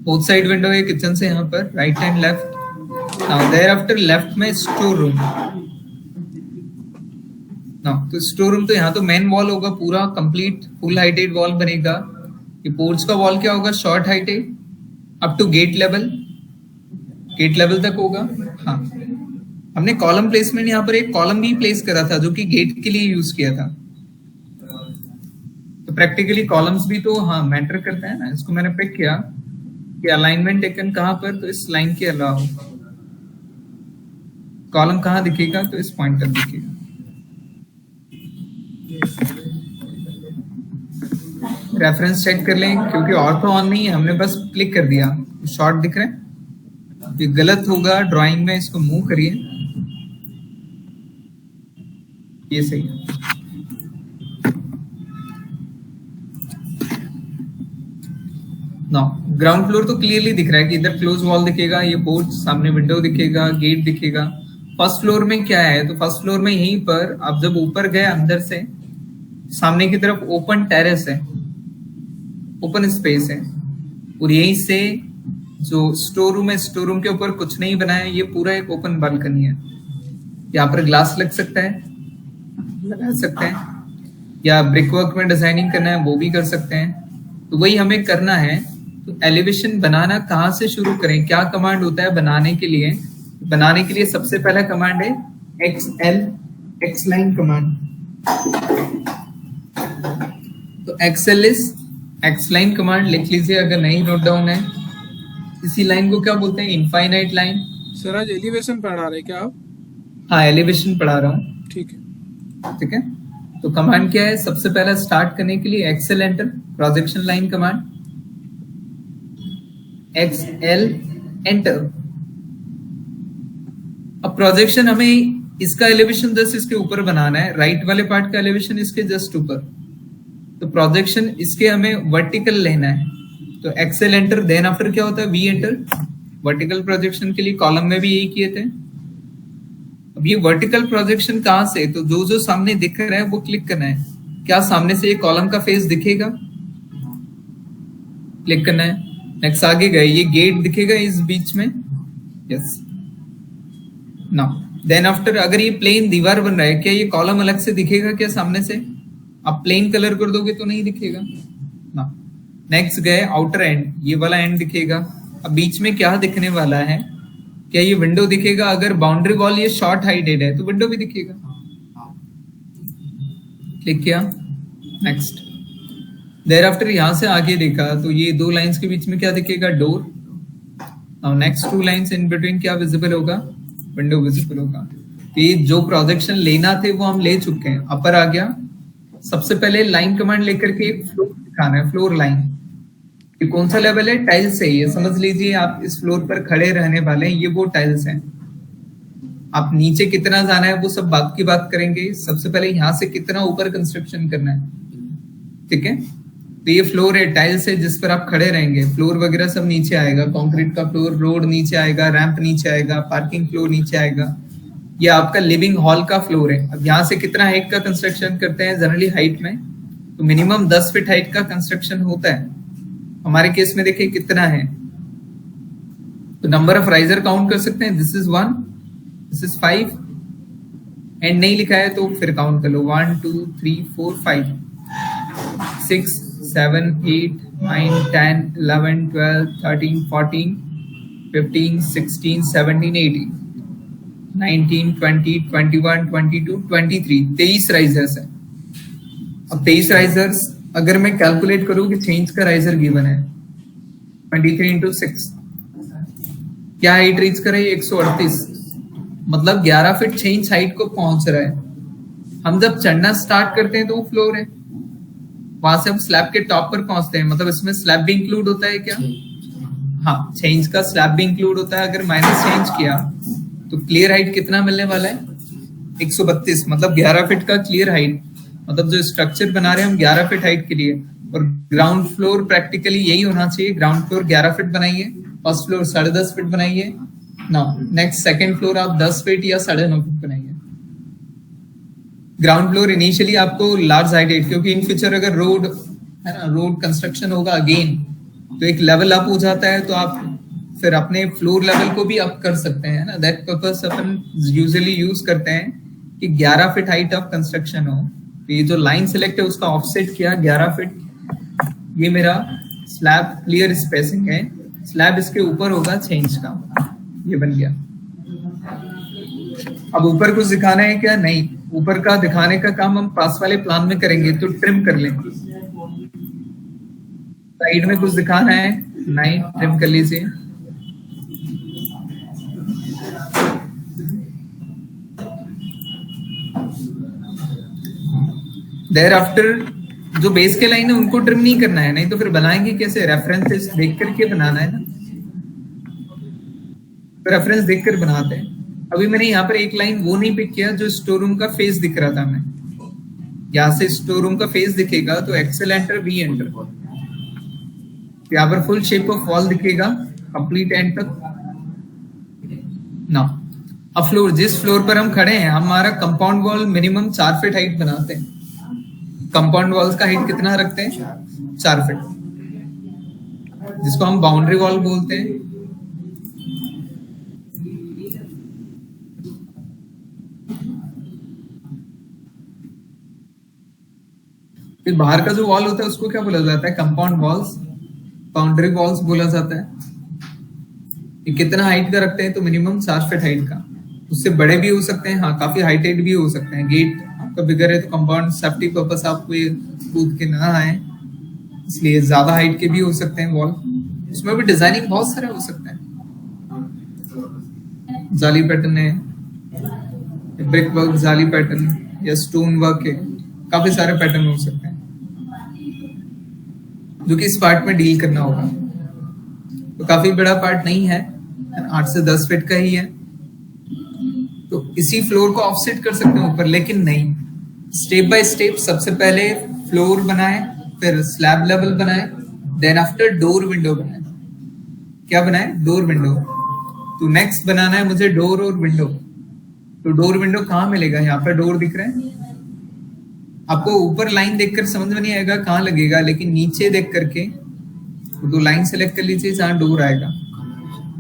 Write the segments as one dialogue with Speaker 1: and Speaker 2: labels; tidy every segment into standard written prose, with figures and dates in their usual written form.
Speaker 1: Both side window है kitchen से यहाँ पर, right and left. Now there after left में स्टोर रूम। नाउ तो स्टोर रूम, तो यहाँ तो मेन वॉल होगा पूरा कंप्लीट फुल हाइटेड वॉल बनेगा। ये पोर्ट्स का वॉल क्या होगा, short heighted up to gate level तक होगा। हाँ, हमने कॉलम प्लेसमेंट यहाँ पर एक कॉलम भी प्लेस करा था जो कि गेट के लिए यूज किया था। तो प्रैक्टिकली कॉलम्स भी तो हाँ मैटर करता है ना। इसको मैंने पिक किया कि अलाइनमेंट टेकन कहां पर, तो इस लाइन के अलावा कॉलम कहां दिखेगा, तो इस पॉइंट तक दिखेगा। रेफरेंस चेक कर लें क्योंकि ऑर्थो ऑन नहीं है, हमने बस क्लिक कर दिया। शॉर्ट दिख रहा है, ये गलत होगा ड्राइंग में, इसको मूव करिए, ये सही है। ग्राउंड फ्लोर तो क्लियरली दिख रहा है कि इधर क्लोज वॉल दिखेगा, ये पोर्च, सामने विंडो दिखेगा, गेट दिखेगा। फर्स्ट फ्लोर में क्या है, तो फर्स्ट फ्लोर में यहीं पर आप जब ऊपर गए अंदर से सामने की तरफ ओपन टेरेस है, ओपन स्पेस है, और यहीं से जो स्टोर रूम है, स्टोर रूम के ऊपर कुछ नहीं बनाया, ये पूरा एक ओपन बालकनी है। यहाँ पर ग्लास लग सकता है, लगा सकते हैं, या ब्रिक वर्क में डिजाइनिंग करना है वो भी कर सकते हैं। तो वही हमें करना है। तो एलिवेशन बनाना कहाँ से शुरू करें, क्या कमांड होता है बनाने के लिए? बनाने के लिए सबसे पहला कमांड है XL, X लाइन कमांड। तो XL is X line command लिख लीजिए अगर नहीं नोट डाउन है। इसी लाइन को क्या बोलते हैं, इनफाइनाइट लाइन।
Speaker 2: सर आज एलिवेशन पढ़ा रहे क्या आप?
Speaker 1: हाँ, एलिवेशन पढ़ा रहा हूँ।
Speaker 2: ठीक है,
Speaker 1: ठीक है। तो कमांड क्या है, सबसे पहला स्टार्ट करने के लिए XL enter, projection line command, XL enter. अब प्रोजेक्शन हमें इसका एलिवेशन जस्ट इसके ऊपर बनाना है, राइट वाले पार्ट का एलिवेशन इसके जस्ट ऊपर। तो प्रोजेक्शन इसके हमें वर्टिकल लेना है। तो XL एंटर, देन आफ्टर क्या होता है V एंटर, वर्टिकल प्रोजेक्शन के लिए कॉलम में भी यही किए थे। अब ये वर्टिकल प्रोजेक्शन कहां से, तो जो जो सामने दिख रहा है वो क्लिक करना है। क्या सामने से ये कॉलम का फेस दिखेगा, क्लिक करना है। नेक्स्ट आगे गए, ये गेट दिखेगा इस बीच में, यस। नाउ देन आफ्टर अगर ये प्लेन दीवार बन रहा है, क्या ये कॉलम अलग से दिखेगा क्या सामने से? आप प्लेन कलर कर दोगे तो नहीं दिखेगा ना। नेक्स्ट गए आउटर एंड, ये वाला एंड दिखेगा। अब बीच में क्या दिखने वाला है, क्या ये विंडो दिखेगा? अगर बाउंड्री वॉल ये शॉर्ट हाइटेड है तो विंडो भी दिखेगा। क्लिक किया, नेक्स्ट। देयर आफ्टर यहां से आगे देखा तो ये दो लाइंस के बीच में क्या दिखेगा, door. Now next two lines in between क्या विजिबल होगा, विंडो विजिबल होगा। तो ये जो प्रोजेक्शन लेना थे वो हम ले चुके हैं। अपर आ गया, सबसे पहले लाइन कमांड लेकर के एक फ्लोर दिखाना है, फ्लोर लाइन। ये कौन सा लेवल है, टाइल्स है। ये समझ लीजिए आप इस फ्लोर पर खड़े रहने वाले हैं, ये वो टाइल्स हैं। आप नीचे कितना जाना है वो सब बात की बात करेंगे। सबसे पहले यहाँ से कितना ऊपर कंस्ट्रक्शन करना है, ठीक है। तो ये फ्लोर है, टाइल्स है जिस पर आप खड़े रहेंगे। फ्लोर वगैरह सब नीचे आएगा, कंक्रीट का फ्लोर, रोड नीचे आएगा, रैंप नीचे आएगा, पार्किंग फ्लोर नीचे आएगा। ये आपका लिविंग हॉल का फ्लोर है। अब यहाँ से कितना हाइट का कंस्ट्रक्शन करते हैं जनरली हाइट में, तो मिनिमम 10 फीट हाइट का कंस्ट्रक्शन होता है। हमारे केस में देखिए कितना है, तो नंबर ऑफ राइजर काउंट कर सकते हैं। This is 1, this is 5, and नहीं लिखा है तो फिर काउंट कर लो, 1 2 3 4 5 6 7 8 9 10 11 12 13 14 15 16 17 18 19 20 21 22 23 23 राइजर्स है। अब 23 राइजर्स अगर मैं कैलकुलेट करूं कि चेंज का राइजर गिवन है 23 इंटू 6, क्या हाइट रीच करे 138, मतलब 11 फीट चेंज हाइट को पहुंच रहा है। हम जब चढ़ना स्टार्ट करते हैं तो वो फ्लोर है, वहां से हम स्लैब के टॉप पर पहुंचते हैं। मतलब इसमें स्लैब भी इंक्लूड होता है क्या? हाँ, चेंज का स्लैब भी इंक्लूड होता है। अगर माइनस चेंज किया तो क्लियर हाइट कितना मिलने वाला है, 132, मतलब 11 फीट का क्लियर हाइट। मतलब जो स्ट्रक्चर बना रहे हैं हम 11 फीट हाइट के लिए, और ग्राउंड फ्लोर प्रैक्टिकली यही होना चाहिए। ग्राउंड फ्लोर 11 फीट बनाइए, फर्स्ट फ्लोर 10.5 फीट बनाइए। नाउ नेक्स्ट सेकंड फ्लोर आप 10 फीट या 9.5 फीट बनाइए। ग्राउंड फ्लोर इनिशियली आपको लार्ज हाइट, क्योंकि इन फ्यूचर अगर रोड है ना, रोड कंस्ट्रक्शन होगा अगेन, तो एक लेवल अप हो जाता है, तो आप फिर अपने फ्लोर लेवल को भी अप कर सकते हैं ना। That purpose upon usually use करते हैं कि 11 फीट हाइट ऑफ कंस्ट्रक्शन हो। तो ये जो लाइन सिलेक्ट है उसका ऑफसेट किया 11 फीट। ये मेरा स्लैब क्लियर स्पेसिंग है, स्लैब इसके ऊपर होगा 6 इंच का। ये बन गया। अब ऊपर कुछ दिखाना है क्या? नहीं, ऊपर का दिखाने का काम हम पास वाले प्लान में करेंगे, तो ट्रिम कर लेंगे। साइड में कुछ दिखाना है? नहीं, ट्रिम कर लीजिए। देयर आफ्टर जो बेस के लाइन है उनको ट्रिम नहीं करना है, नहीं तो फिर बनाएंगे कैसे? रेफरेंसेस देख करके बनाना है ना, रेफरेंस देखकर बनाते हैं। अभी मैंने यहाँ पर एक लाइन वो नहीं पिक किया जो स्टोर रूम का फेस दिख रहा था। मैं यहाँ से स्टोर रूम का फेस दिखेगा तो एक्सेल एंटर, वी एंटर, यहाँ पर फुल शेप ऑफ वॉल दिखेगा कंप्लीट एंड तक ना। अब फ्लोर, जिस फ्लोर पर हम खड़े हैं, हमारा compound wall minimum 4 feet height बनाते हैं। कंपाउंड वॉल्स का हाइट कितना रखते हैं? 4 फीट, जिसको हम बाउंड्री वॉल बोलते हैं। फिर बाहर का जो वॉल होता है उसको क्या बोला जाता है? कंपाउंड वॉल्स, बाउंड्री वॉल्स बोला जाता है। ये कितना हाइट का रखते हैं? तो मिनिमम 4 फीट हाइट का। उससे बड़े भी हो सकते हैं, हाँ काफी हाइटेड भी हो सकते हैं। गेट आपका बिगर है तो कंपाउंड सेफ्टी पर्पस आपको ये कूद के ना आए, इसलिए ज्यादा हाइट के भी हो सकते हैं वॉल। उसमें भी डिजाइनिंग बहुत सारे हो सकते हैं। जाली पैटर्न है, ब्रिक वर्क जाली पैटर्न या स्टोन वर्क है, काफी सारे पैटर्न हो सकते हैं जो कि इस पार्ट में डील करना होगा। तो काफी बड़ा पार्ट नहीं है, 8 से 10 फीट का ही है। तो इसी फ्लोर को ऑफसेट कर सकते हैं ऊपर, लेकिन नहीं, स्टेप बाय स्टेप सबसे पहले फ्लोर बनाए, फिर स्लैब लेवल बनाए, देन आफ्टर डोर विंडो बनाए। क्या बनाए? Door window. तो नेक्स्ट बनाना है मुझे डोर और विंडो। तो डोर विंडो कहाँ मिलेगा? यहाँ पर डोर दिख रहा है आपको। ऊपर लाइन देखकर समझ में नहीं आएगा कहाँ लगेगा, लेकिन नीचे देख करके तो लाइन सेलेक्ट कर लीजिए जहां डोर आएगा।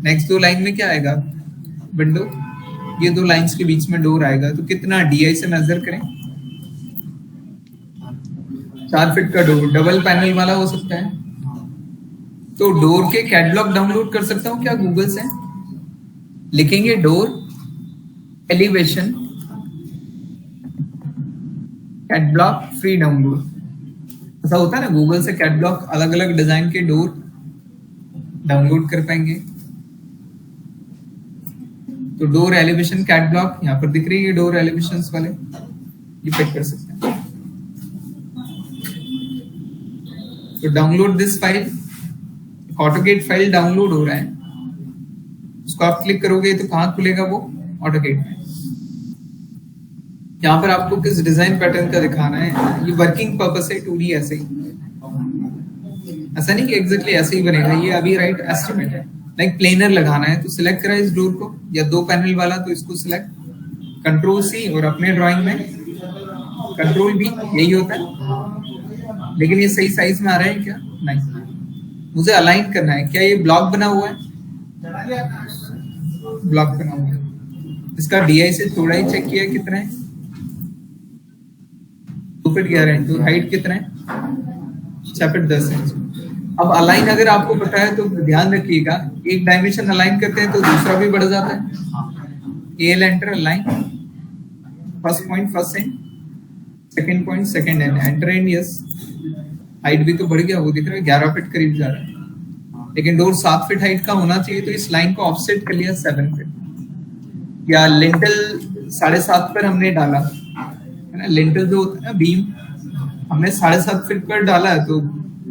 Speaker 1: नेक्स्ट 2 लाइन में क्या आएगा? विंडो। ये 2 लाइंस के बीच में डोर आएगा। तो कितना DI से मेजर करें? 4 फीट का डोर, डबल पैनल वाला हो सकता है। तो डोर के कैटलॉग डाउनलोड कर सकता हूँ क्या गूगल से? लिखेंगे door elevation catalogue free download. ऐसा होता है ना, गूगल से कैटलॉग अलग अलग डिजाइन के डोर डाउनलोड कर पाएंगे। तो डोर एलिवेशन कैटलॉग यहाँ पर दिख रही है, डोर एलिवेशंस वाले, ये पिक कर सकते हैं। तो download this file, AutoCAD file download हो रहा है। उसको आप क्लिक करोगे तो कहाँ खुलेगा वो? ऑटोकेड में। यहाँ पर आपको किस डिजाइन पैटर्न का दिखाना है, ये वर्किंग पर्पस है 2D। ऐसे ही, ऐसा नहीं कि एग्जैक्टली ऐसे ही बनेगा, ये अभी राइट एस्टिमेट है। लाइक प्लेनर लगाना है तो सिलेक्ट करा इस डोर को, या 2 पैनल वाला तो इसको सिलेक्ट, कंट्रोल C, और अपने ड्राइंग में कंट्रोल V, यही होता है। लेकिन ये सही साइज में आ रहा है क्या? नहीं, मुझे अलाइन करना है। क्या ये ब्लॉक बना हुआ है? ब्लॉक बना हुआ है। इसका DI से थोड़ा ही चेक किया कितना है? 2 फीट 11 इंच। और हाइट कितना है? 6 फीट 10 इंच। अब अलाइन अगर आपको पता है तो ध्यान रखिएगा, एक डायमेंशन अलाइन करते हैं तो दूसरा भी बढ़ जाता है। L enter, align, first point first and, second point second and, enter and yes. Height भी तो बढ़ गया, वो दिख रहा है 11 फीट करीब जा रहा है। लेकिन डोर 7 फीट हाइट का होना चाहिए, तो इस लाइन को ऑफसेट कर लिया 7 फीट। या लिंटल 7.5 पर हमने डाला है ना, लिंटल जो होता है ना बीम, हमने 7.5 फीट पर डाला है, तो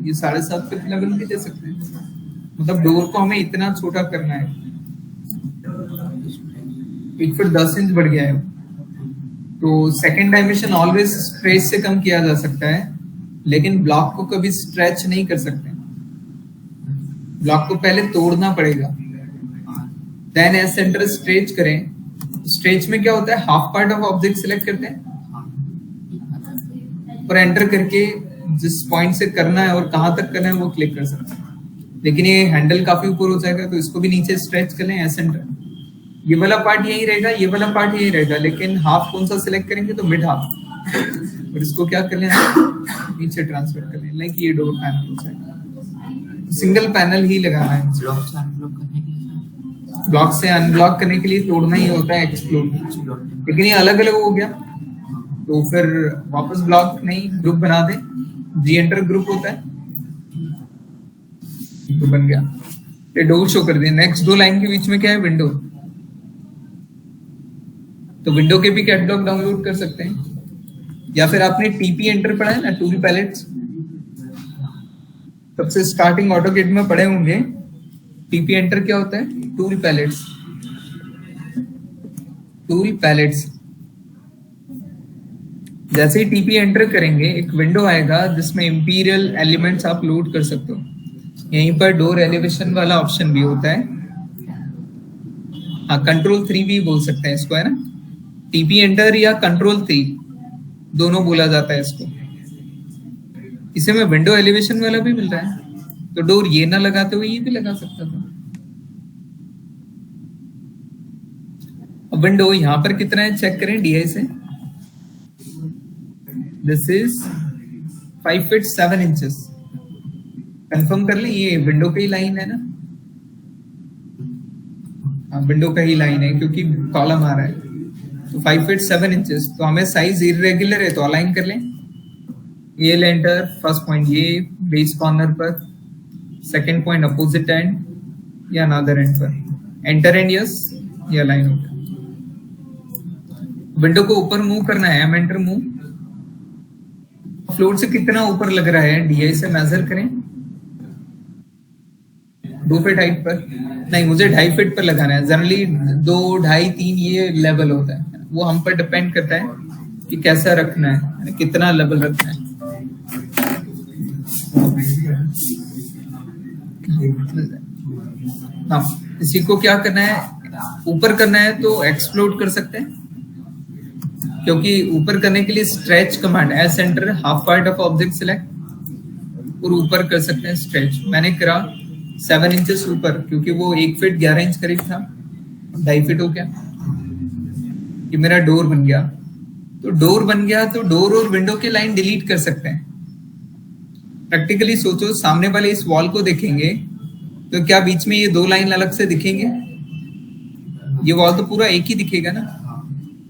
Speaker 1: ये 7.5 फीट लेवल भी दे सकते हैं। मतलब डोर को हमें इतना छोटा करना है, 1 फीट 10 इंच बढ़ गया है। तो सेकंड डायमेंशन ऑलवेज स्ट्रेच से कम किया जा सकता है, लेकिन ब्लॉक को कभी स्ट्रेच नहीं कर सकते। ब्लॉक को पहले तोड़ना पड़ेगा, देन एज सेंटर स्ट्रेच करें। स्ट्रेच में क्या होता है? Half part of object select करते हैं और एंटर करके जिस पॉइंट से करना है और कहां तक करना है वो क्लिक कर सकते हैं। लेकिन ये हैंडल काफी ऊपर हो जाएगा, तो इसको भी नीचे स्ट्रेच कर लें एस सेंटर। ये वाला पार्ट यही रहेगा, ये वाला पार्ट यही रहेगा, लेकिन हाफ कौन सा सिलेक्ट करेंगे तो मिड हाफ, और इसको क्या कर लें नीचे ट्रांसफर कर लें, लाइक ये डोर पैनल हो जाएगा। सिंगल पैनल ही लगाना है। ब्लॉक से अनब्लॉक करने के लिए तोड़ना ही होता है एक्सप्लोड, लेकिन ये अलग अलग हो गया तो फिर वापस ब्लॉक नहीं ग्रुप बना दे, जी एंटर ग्रुप होता है तो बन गया। ये डोर शो कर दिया। नेक्स्ट दो लाइन के बीच में क्या है, विंडो। तो विंडो के भी कैटलॉग डाउनलोड कर सकते हैं, या फिर आपने टीपी एंटर पढ़ा है ना, टूल पैलेट्स, सबसे स्टार्टिंग ऑटोकेड में पढ़े होंगे। टीपी एंटर क्या होता है, टूल पैलेट्स। टूल पैलेट्स जैसे ही टीपी एंटर करेंगे एक विंडो आएगा जिसमें इंपीरियल एलिमेंट्स आप लोड कर सकते हो। यहीं पर डोर एलिवेशन वाला ऑप्शन भी होता है, हाँ कंट्रोल 3 भी बोल सकते हैं इसको, है ना। टीपी एंटर या कंट्रोल 3 दोनों बोला जाता है इसको। इसे में विंडो एलिवेशन वाला भी मिल रहा है, तो डोर ये ना लगाते हुए ये भी लगा सकता था। अब विंडो यहाँ पर कितना है चेक करें डीआई से। This is 5 feet 7 inches. Confirm कर लें, ये विंडो का ही लाइन है ना, हाँ विंडो का ही लाइन है क्योंकि कॉलम आ रहा है। तो 5 फीट 7 इंचेस, तो हमें साइज इरेगुलर है तो अलाइन कर लें। ये एंटर, फर्स्ट पॉइंट ये बेस कॉर्नर पर, सेकंड पॉइंट अपोजिट एंड या अनदर एंड पर, एंटर एंड यस, ये अलाइन हो गया। विंडो को ऊपर मूव करना है, एम एंटर मूव। फ्लोर से कितना ऊपर लग रहा है डीआई से मेजर करें। 2 फीट हाइट पर नहीं, मुझे 2.5 फीट पर लगाना है। जनरली 2, 2.5, 3 ये लेवल होता है, वो हम पर डिपेंड करता है कि कैसा रखना है, कितना लेवल रखना है। हाँ, इसी को क्या करना है, ऊपर करना है तो एक्सप्लोड कर सकते हैं, क्योंकि ऊपर करने के लिए स्ट्रेच कमांड है, centre half part of object select और ऊपर कर सकते हैं स्ट्रेच। मैंने करा 7 इंचेस ऊपर, क्योंकि वो 1 फीट 11 इंच करीब था, 2.5 फीट हो गया। ये मेरा डोर बन गया, तो डोर बन गया तो डोर और विंडो के लाइन डिलीट कर सकते हैं। प्रैक्टिकली सोचो, सामने वाले इस वॉल को देखेंगे तो क्या बीच में ये 2 लाइन अलग से दिखेंगे? ये वॉल तो पूरा एक ही दिखेगा ना।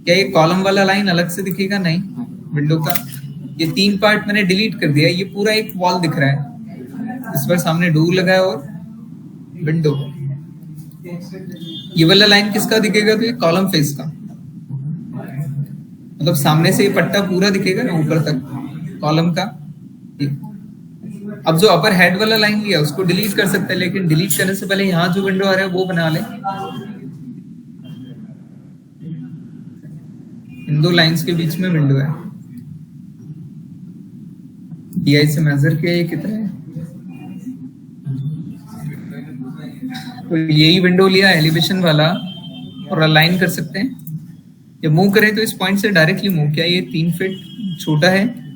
Speaker 1: क्या ये कॉलम वाला लाइन अलग से दिखेगा? नहीं। विंडो का ये 3 पार्ट मैंने डिलीट कर दिया, ये पूरा एक वॉल दिख रहा है। इस पर सामने डोर लगा है और विंडो। ये वाला लाइन किसका दिखेगा? तो ये कॉलम फेस का, मतलब सामने से ये पट्टा पूरा दिखेगा ना ऊपर तक कॉलम का। अब जो अपर हेड वाला लाइन लिया उसको डिलीट कर सकते हैं, लेकिन डिलीट करने से पहले यहाँ जो विंडो आ रहा है वो बना ले। इन 2 लाइंस के बीच में विंडो है। डीआई से मेजर किया ये कितना है, तो यही विंडो लिया एलिवेशन वाला और अलाइन कर सकते हैं। जब मूव करें तो इस पॉइंट से डायरेक्टली मूव किया, ये 3 फीट छोटा है।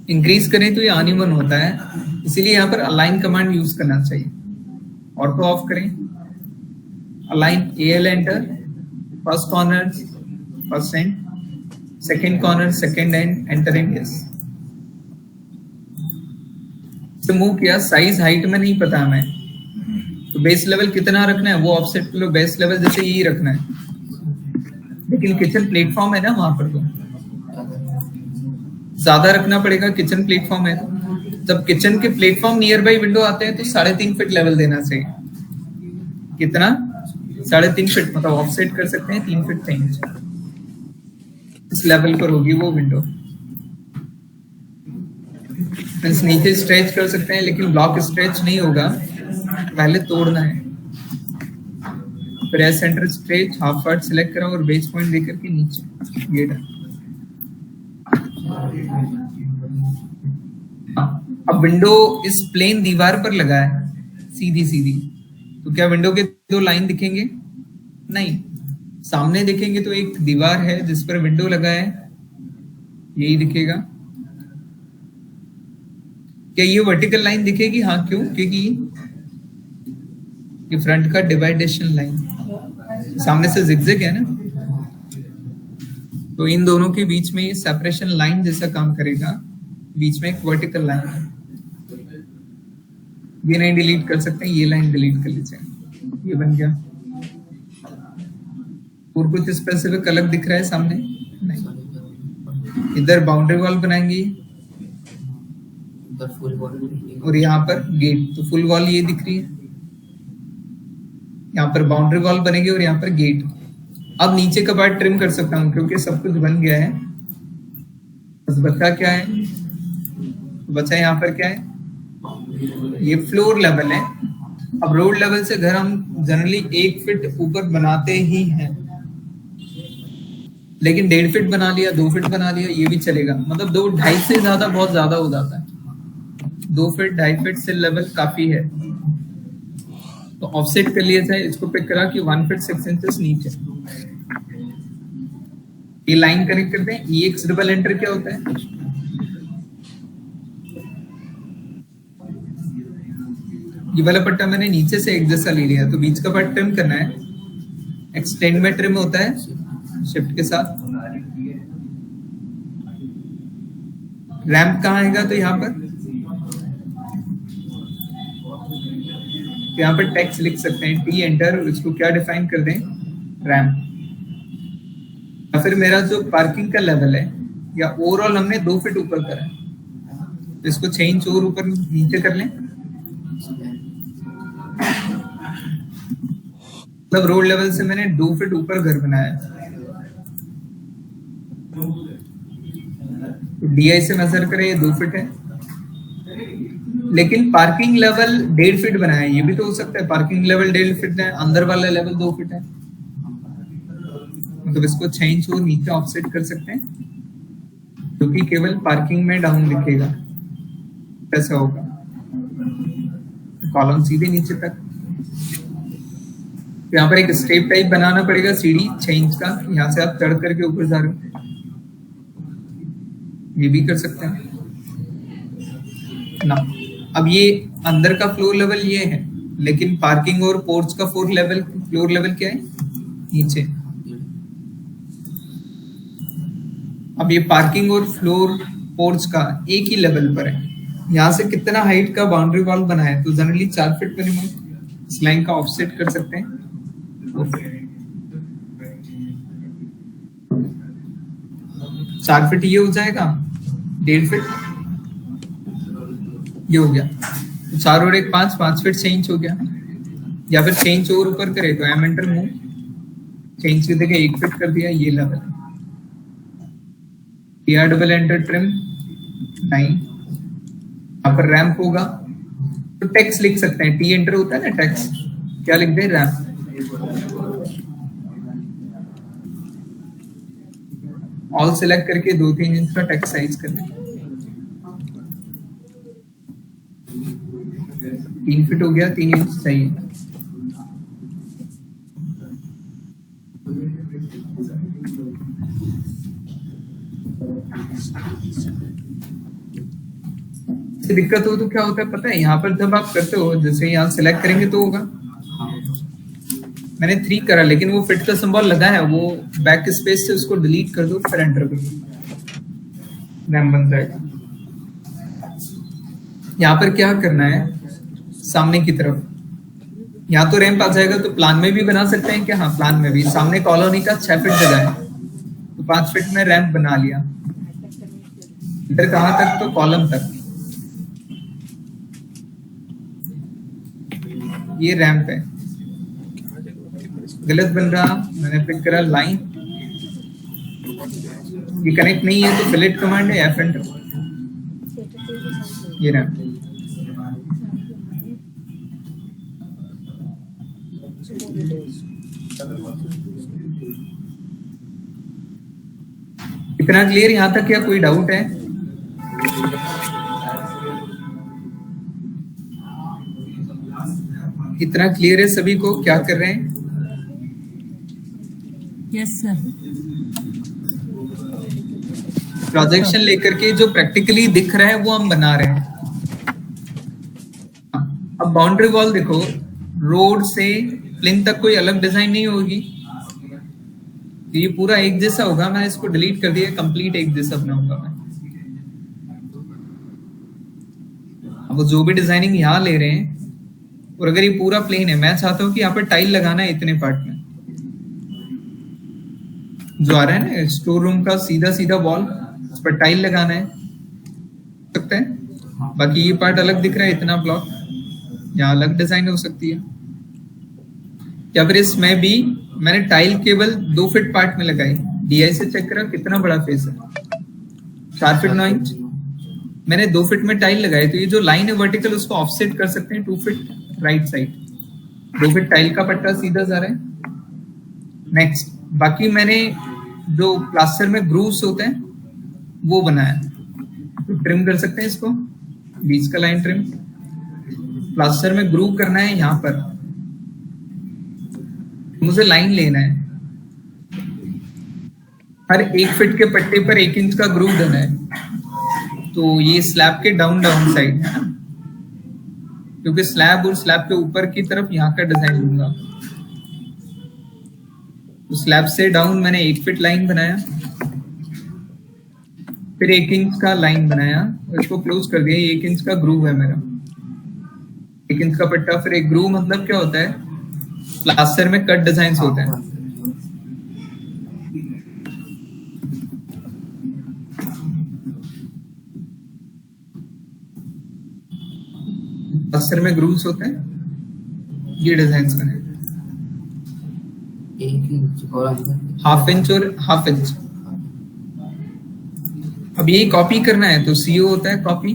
Speaker 1: इंक्रीज करें तो ये अनइवन होता है, इसीलिए यहाँ पर अलाइन कमांड यूज करना चाहिए। ऑटो ऑफ करें, align L enter, first corner first and, second corner second and, enter and yes. Move किया, साइज हाइट में नहीं पता हमें, तो बेस लेवल कितना रखना है वो ऑफसेट कर लो। बेस लेवल जैसे यही रखना है, लेकिन किचन प्लेटफॉर्म है ना वहां पर, तो ज्यादा रखना पड़ेगा। किचन प्लेटफॉर्म है, जब किचन के प्लेटफॉर्म नियर बाई विंडो आते हैं तो 3.5 फीट लेवल देना चाहिए। कितना? 3.5 फीट, मतलब ऑफसेट कर सकते हैं 3 फीट 6 इंच। इस लेवल पर होगी वो विंडो। नीचे स्ट्रेच कर सकते हैं, लेकिन ब्लॉक स्ट्रेच नहीं होगा, पहले तोड़ना है। Press centre stretch, half part select करा और बेस पॉइंट देकर के नीचे ये डन। अब विंडो इस प्लेन दीवार पर लगा है सीधी सीधी, तो क्या विंडो के 2 लाइन दिखेंगे? नहीं। सामने देखेंगे तो एक दीवार है जिस पर विंडो लगा है, यही दिखेगा। क्या ये वर्टिकल लाइन दिखेगी? हाँ, क्यों? क्योंकि ये फ्रंट का डिवाइडेशन लाइन, सामने से जिगजैग है ना, तो इन दोनों के बीच में ये सेपरेशन लाइन जैसा काम करेगा, बीच में एक वर्टिकल लाइन है। ये नहीं डिलीट कर सकते, ये लाइन डिलीट कर लीजिए, ये बन गया। और कुछ स्पेसिफिक अलग दिख रहा है सामने? नहीं। इधर बाउंड्री वॉल बनाएंगे और यहाँ पर गेट, तो फुल वॉल ये दिख रही है, यहाँ पर बाउंड्री वॉल बनेगी और यहाँ पर गेट। अब नीचे का पार्ट ट्रिम कर सकता हूँ क्योंकि सब कुछ बन गया है, बस बचा क्या है? बचा यहाँ पर क्या है? ये फ्लोर लेवल है। अब रोड लेवल से घर हम जनरली 1 फीट ऊपर बनाते ही हैं, लेकिन 1.5 फीट बना लिया, 2 फीट बना लिया, ये भी चलेगा। मतलब 2-2.5 से ज्यादा बहुत ज्यादा हो जाता है, 2 फीट 2.5 फीट से लेवल काफी है। तो ऑफसेट कर लिया जाए, इसको पिक करा कि 1 फीट 6 इंचेस नीचे ये लाइन कनेक्ट करते हैं। EX डबल एंटर क्या होता है? ये वाला पट्टा मैंने नीचे से एक जैसा ले लिया, तो बीच का पार्ट ट्रिम करना है। एक्सटेंड में ट्रिम होता है शिफ्ट के साथ। रैंप कहाँ आएगा? तो यहाँ पर, यहाँ पर टेक्स्ट लिख सकते हैं, T एंटर, इसको क्या डिफाइन कर दें? रैंप। या फिर मेरा जो पार्किंग का लेवल है, या ओवरऑल हमने 2 फीट ऊपर करा है, तो इसको चेंज और ऊपर नीचे कर लें। मतलब रोड लेवल से मैंने 2 फीट ऊपर घर बनाया है, तो DI से मेजर करें, ये 2 फीट है। लेकिन पार्किंग लेवल 1.5 फीट बनाया है, ये भी तो हो सकता है पार्किंग लेवल 1.5 फीट है, अंदर वाला लेवल 2 फीट है। मतलब इसको चेंज और नीचे ऑफसेट कर सकते हैं, क्योंकि केवल पार्किंग में डाउन दिखेगा, ऐसा होगा। कॉलम सीधे नीचे तक, तो यहाँ पर एक स्टेप टाइप बनाना पड़ेगा सीढ़ी चेंज का, यहाँ से आप चढ़ करके ऊपर जा रहे हो, ये भी कर सकते हैं ना। अब ये अंदर का फ्लोर लेवल ये है, लेकिन पार्किंग और पोर्च का फ्लोर लेवल क्या है? नीचे। अब ये पार्किंग और फ्लोर पोर्च का एक ही लेवल पर है। यहाँ से कितना हाइट का बाउंड्री वॉल बना है? तो जनरली 4 फीट मिनिमम इस लाइन का ऑफसेट कर सकते हैं। 4 फीट ये हो जाएगा, 1.5 फीट ये हो गया, तो 4 और 1 5 फीट चेंज हो गया। या फिर चेंज और ऊपर करे तो एम एंटर मूव, चेंज की जगह 1 फीट कर दिया, ये लेवल है। PR डबल एंटर ट्रिम 9, यहाँ पर रैंप होगा, तो टेक्स्ट लिख सकते हैं, T एंटर होता है ना टेक्स्ट, क्या लिख दे? रैंप। ऑल सिलेक्ट करके 2-3 इंच का टेक्स्ट साइज कर दें। 3 फीट हो गया, 3 इंच चाहिए। दिक्कत हो तो क्या होता है पता है? यहाँ पर जब आप करते हो, जैसे यहाँ सिलेक्ट करेंगे तो होगा, मैंने 3 करा, लेकिन वो फिट का सिंबल लगा है, वो बैक स्पेस से उसको डिलीट कर दो, फिर एंटर कर दो, रैम बन जाएगा। यहाँ पर क्या करना है? सामने की तरफ, यहाँ तो रैंप आ जाएगा, तो प्लान में भी बना सकते हैं क्या? हाँ, प्लान में भी। सामने कॉलोनी का 6 फीट जगह है, तो 5 फीट में रैंप बना लिया। इधर कहाँ तक? तो कॉलम तक ये रैंप है। गलत बन रहा, मैंने पिक करा लाइन, ये कनेक्ट नहीं है, तो फिलेट कमांड है, F एंटर, ये रैंप। इतना क्लियर यहां तक? क्या कोई डाउट है? इतना क्लियर है सभी को? क्या कर रहे हैं?
Speaker 3: Yes sir.
Speaker 1: प्रोजेक्शन लेकर के जो प्रैक्टिकली दिख रहा है वो हम बना रहे हैं। अब बाउंड्री वॉल देखो, रोड से प्लेन तक कोई अलग डिजाइन नहीं होगी, तो ये पूरा एक जैसा होगा। मैं इसको डिलीट कर दिया, कंप्लीट एक जैसा बनाऊंगा मैं। अब वो जो भी डिजाइनिंग यहाँ ले रहे हैं, और अगर ये पूरा प्लेन है, मैं चाहता हूँ कि यहाँ पर टाइल लगाना है इतने पार्ट में, जो आ रहा है ना स्टोर रूम का सीधा सीधा वॉल, उस पर टाइल लगाना है, सकते हैं। बाकी ये पार्ट अलग दिख रहा है, इतना ब्लॉक, यहाँ अलग डिजाइन हो सकती है। या फिर इसमें भी मैंने टाइल केवल 2 फीट पार्ट में लगाई, डीआई से चेक करा कितना बड़ा फेस है, 4 फीट 9 इंच। मैंने 2 फीट में टाइल लगाई, तो ये जो लाइन है वर्टिकल, उसको ऑफसेट कर सकते हैं 2 feet right side. 2 feet tile का पट्टा सीधा जा रहा है। नेक्स्ट, बाकी मैंने जो प्लास्टर में ग्रूव्स होते हैं वो बनाया, तो ट्रिम कर सकते हैं इसको, बीच का लाइन ट्रिम। प्लास्टर में ग्रूव करना है, यहाँ पर मुझे लाइन लेना है, हर 1 फीट के पट्टे पर 1 इंच का ग्रूव देना है। तो ये स्लैब के डाउन साइड है ना, क्योंकि स्लैब और स्लैब के ऊपर की तरफ यहाँ का डिजाइन लूंगा। तो स्लैब से डाउन मैंने 1 फीट लाइन बनाया, फिर 1 इंच का लाइन बनाया और इसको क्लोज कर दिया। 1 इंच का ग्रूव है मेरा, 1 इंच का पट्टा। फिर एक ग्रूव मतलब क्या होता है, प्लास्टर में कट डिजाइन होते हैं। प्लास्टर में ग्रूव्स होते हैं, ये डिजाइन बने,
Speaker 3: 1 इंच और अंदर
Speaker 1: हाफ इंच और हाफ इंच। अब यही कॉपी करना है, तो सीओ होता है कॉपी,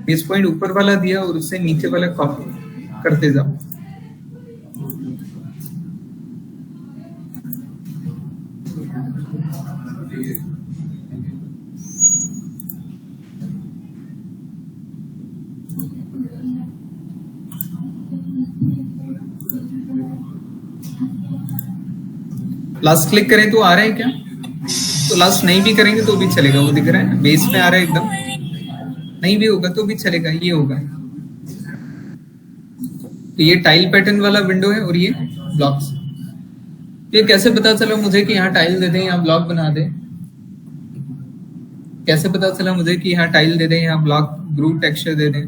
Speaker 1: बेस पॉइंट ऊपर वाला दिया और उससे नीचे वाला कॉपी करते जाओ। लास्ट क्लिक करें तो आ रहा है क्या? तो लास्ट नहीं भी करेंगे तो भी चलेगा, वो दिख रहा है बेस में आ रहा है एकदम। नहीं भी होगा तो भी चलेगा, ये होगा। तो ये टाइल पैटर्न वाला विंडो है और ये ब्लॉक्स। ये कैसे पता चला मुझे कि यहाँ टाइल दे दें, यहाँ ब्लॉक बना दे? कैसे पता चला मुझे कि यहाँ टाइल दे दें, यहाँ ब्लॉक ग्रूव टेक्सचर दे दें?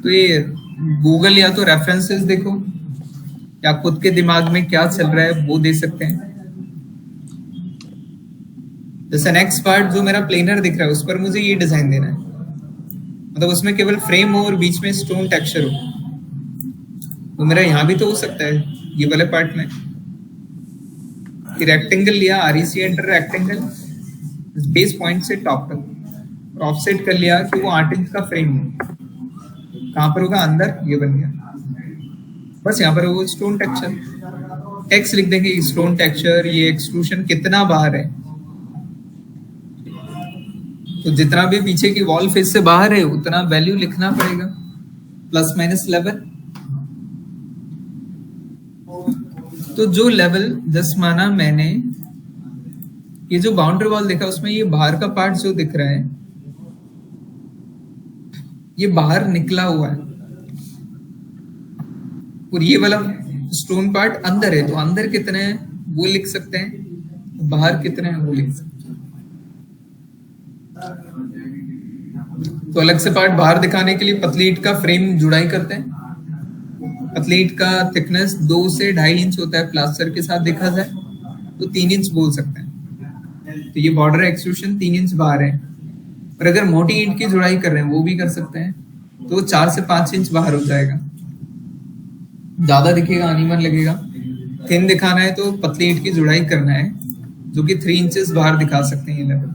Speaker 1: तो ये गूगल या तो रेफरेंसेस देखो, या खुद के दिमाग में क्या चल रहा है वो दे सकते हैं। जैसे नेक्स्ट पार्ट जो मेरा प्लेनर दिख रहा है, उस पर मुझे ये डिजाइन देना है, मतलब उसमें केवल फ्रेम हो और बीच में स्टोन टेक्सचर हो। तो मेरा यहाँ भी तो हो सकता है, ये वाले पार्ट में रेक्टेंगल लिया, REC enter rectangle, base point से टॉप तक और ऑफसेट कर लिया कि वो 8 इंच का फ्रेम हो। कहाँ पर होगा? अंदर, ये बन गया। बस यहाँ पर वो स्टोन टेक्सचर, टेक्स्ट लिख देंगे स्टोन टेक्सचर, ये एक्सट्रूशन कितना बाहर है। तो जितना भी पीछे की वॉल फेस से बाहर है उतना वैल्यू लिखना पड़ेगा, प्लस माइनस लेवल। तो जो लेवल जस्ट माना मैंने, ये जो बाउंड्री वॉल देखा उसमें ये बाहर का पार्ट जो दिख रहा है ये बाहर निकला हुआ है, और ये वाला स्टोन पार्ट अंदर है। तो अंदर कितने हैं वो लिख सकते हैं, बाहर कितने हैं वो लिख सकते हैं। तो अलग से पार्ट बाहर दिखाने के लिए पतली ईंट का फ्रेम जुड़ाई करते हैं। पतली ईंट का थिकनेस 2 से 2.5 इंच होता है, प्लास्टर के साथ देखा जाए तो 3 इंच बोल सकते हैं। तो ये बॉर्डर एक्सट्रूशन 3 इंच बाहर है। और अगर मोटी ईंट की जुड़ाई कर रहे हैं वो भी कर सकते हैं, तो 4 से 5 इंच बाहर हो जाएगा। ज्यादा दिखेगा, अनइवन लगेगा। थिन दिखाना है तो पतली ईंट की जुड़ाई करना है, जो कि 3 इंचेस बाहर दिखा सकते हैं ये लेवल।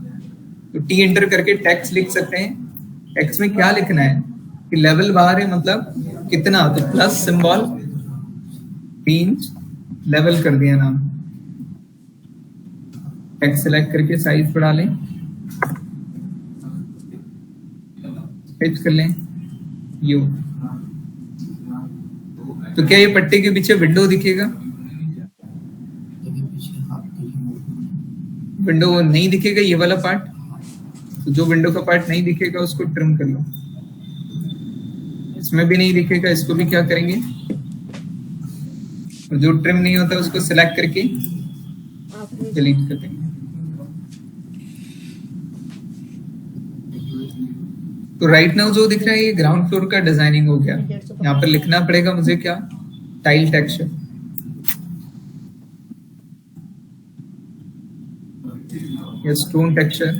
Speaker 1: तो टी एंटर करके टेक्स्ट लिख सकते हैं। टेक्स्ट में क्या लिखना है कि लेवल बाहर है मतलब कितना, तो प्लस सिंबल 3 इंच लेवल कर दिया नाम। टेक्स्ट सेलेक्ट करके साइज बढ़ा लें, पेस्ट कर लें यू। तो क्या ये पट्टे के पीछे विंडो दिखेगा? विंडो नहीं दिखेगा, ये वाला पार्ट तो जो विंडो का पार्ट नहीं दिखेगा उसको ट्रिम कर लो। इसमें भी नहीं दिखेगा, इसको भी क्या करेंगे, और जो ट्रिम नहीं होता उसको सिलेक्ट करके डिलीट कर देंगे। तो राइट नाउ जो दिख रहा है ये ग्राउंड फ्लोर का डिजाइनिंग हो गया। यहाँ पर लिखना पड़ेगा मुझे क्या, टाइल टेक्सचर। या स्टोन टेक्सचर,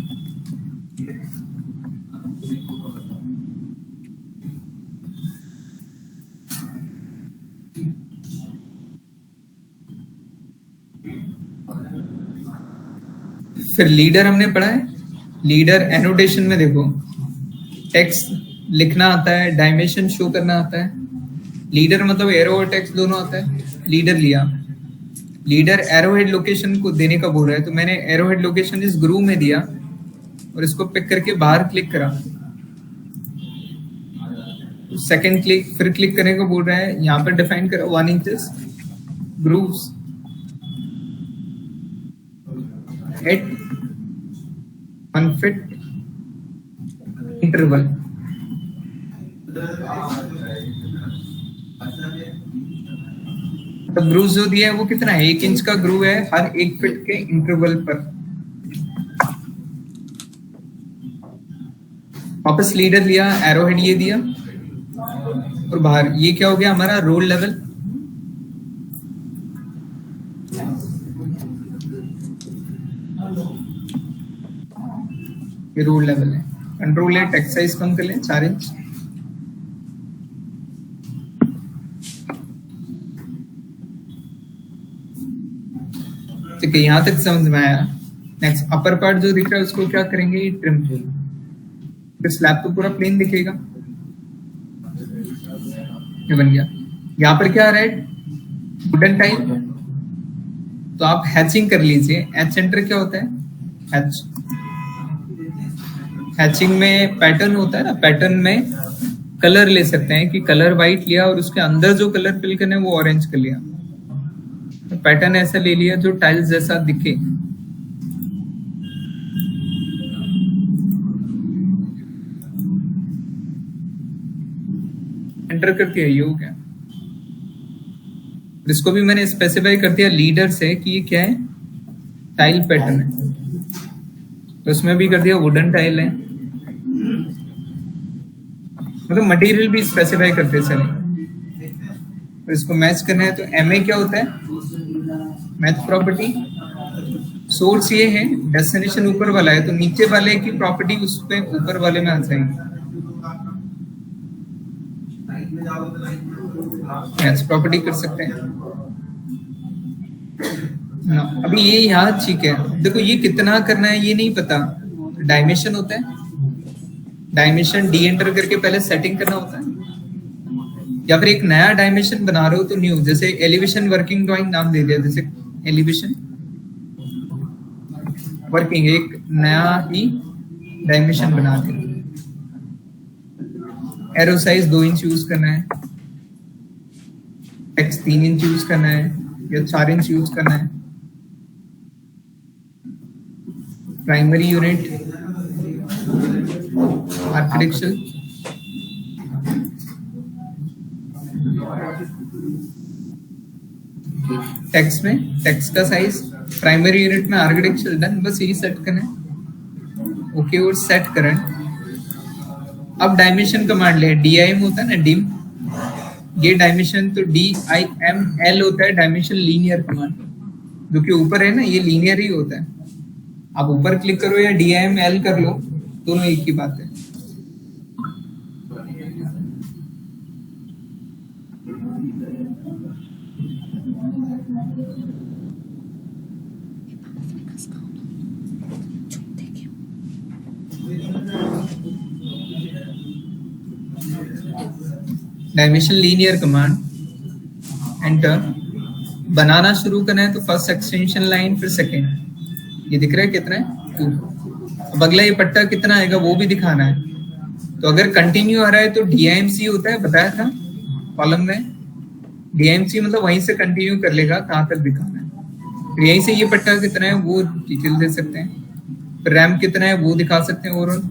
Speaker 1: फिर लीडर हमने पढ़ा है। लीडर एनोटेशन में देखो टेक्स्ट लिखना आता है, डायमेंशन शो करना आता है। लीडर मतलब एरो और टेक्स्ट दोनों आता है। लीडर लिया, लीडर एरोहेड लोकेशन को देने का बोल रहा है, तो मैंने एरोहेड लोकेशन इस ग्रुप में दिया और इसको पिक करके बाहर क्लिक करा। सेकंड क्लिक, फिर क्लिक करने को बोल रहा है, यहाँ पर डिफाइन करा 1 inches grooves at 1 feet interval. तो ग्रूव जो दिया है वो कितना है, 1 इंच का ग्रूव है हर 1 फीट के इंटरवल पर। वापस लीडर लिया, एरोहेड ये दिया और बाहर ये क्या हो गया हमारा रोल लेवल। ये रोल लेवल है। कंट्रोल है, टेक्स्ट साइज कम कर लें 4 इंच। ठीक है, यहां तक समझ में आया। नेक्स्ट अपर पार्ट जो दिख रहा है उसको क्या करेंगे, ट्रिम। फिर स्लैब तो पूरा प्लेन दिखेगा। ये बन गया। यहाँ पर क्या आ रहा है, वुडन टाइल। तो आप हैचिंग कर लीजिए। एच सेंटर क्या होता है, हैच। हैचिंग में पैटर्न होता है ना, पैटर्न में कलर ले सकते हैं कि कलर वाइट लिया और उसके अंदर जो कलर फिल करना है वो ऑरेंज कर लिया। तो पैटर्न ऐसा ले लिया जो टाइल्स जैसा दिखे। एंटर करके ये हो गया। इसको भी मैंने स्पेसिफाई कर दिया लीडर से कि ये क्या है, टाइल पैटर्न है। तो उसमें भी कर दिया वुडन टाइल है। मतलब मटेरियल भी स्पेसिफाई करते चले। तो इसको मैच करना है तो MA क्या होता है, मैच प्रॉपर्टी। सोर्स ये है, डेस्टिनेशन ऊपर वाला है, तो नीचे वाले की प्रॉपर्टी उस पे ऊपर वाले में आ जाएगी। मैच प्रॉपर्टी कर सकते हैं ना। अभी ये यहाँ ठीक है। देखो ये कितना करना है ये नहीं पता। डायमेंशन होता है, डायमेंशन डी एंटर करके पहले सेटिंग करना होता है। या फिर एक नया डायमेंशन बना रहे हो तो न्यू, जैसे एलिवेशन वर्किंग ड्राइंग नाम दे दिया, जैसे एलिवेशन वर्किंग एक नया ही डायमेंशन बना दिया। एरो साइज 2 इंच यूज करना है, टेक्स्ट 3 इंच यूज करना है या 4 इंच यूज करना है। प्राइमरी यूनिट आर्किटेक्चर, टेक्स्ट में टेक्स्ट का साइज, प्राइमरी यूनिट में आर्किटेक्चर डन। बस यही सेट करना है। ओके और सेट करंट। अब डायमेंशन कमांड ले, DIM होता है ना, डिम। ये डायमेंशन तो DIML होता है, डायमेंशन लीनियर कमांड। जो कि ऊपर है ना, ये लीनियर ही होता है। आप ऊपर क्लिक करो या DIML कर लो, दोनों एक ही बात है। Dimension linear command, enter. बनाना शुरू करना है तो फर्स्ट एक्सटेंशन लाइन, फिर सेकंड। ये दिख रहा है कितना है, 2। अब अगला ये पट्टा कितना आएगा वो भी दिखाना है। तो अगर कंटिन्यू आ रहा है तो DIMC होता है, बताया था कॉलम में। DIMC मतलब वहीं से कंटिन्यू कर लेगा, कहाँ तक दिखाना है। फिर यहीं से ये पट्टा कितना है वो डिटेल दे सकते हैं। रैम कितना है वो दिखा सकते हैं ओवरऑल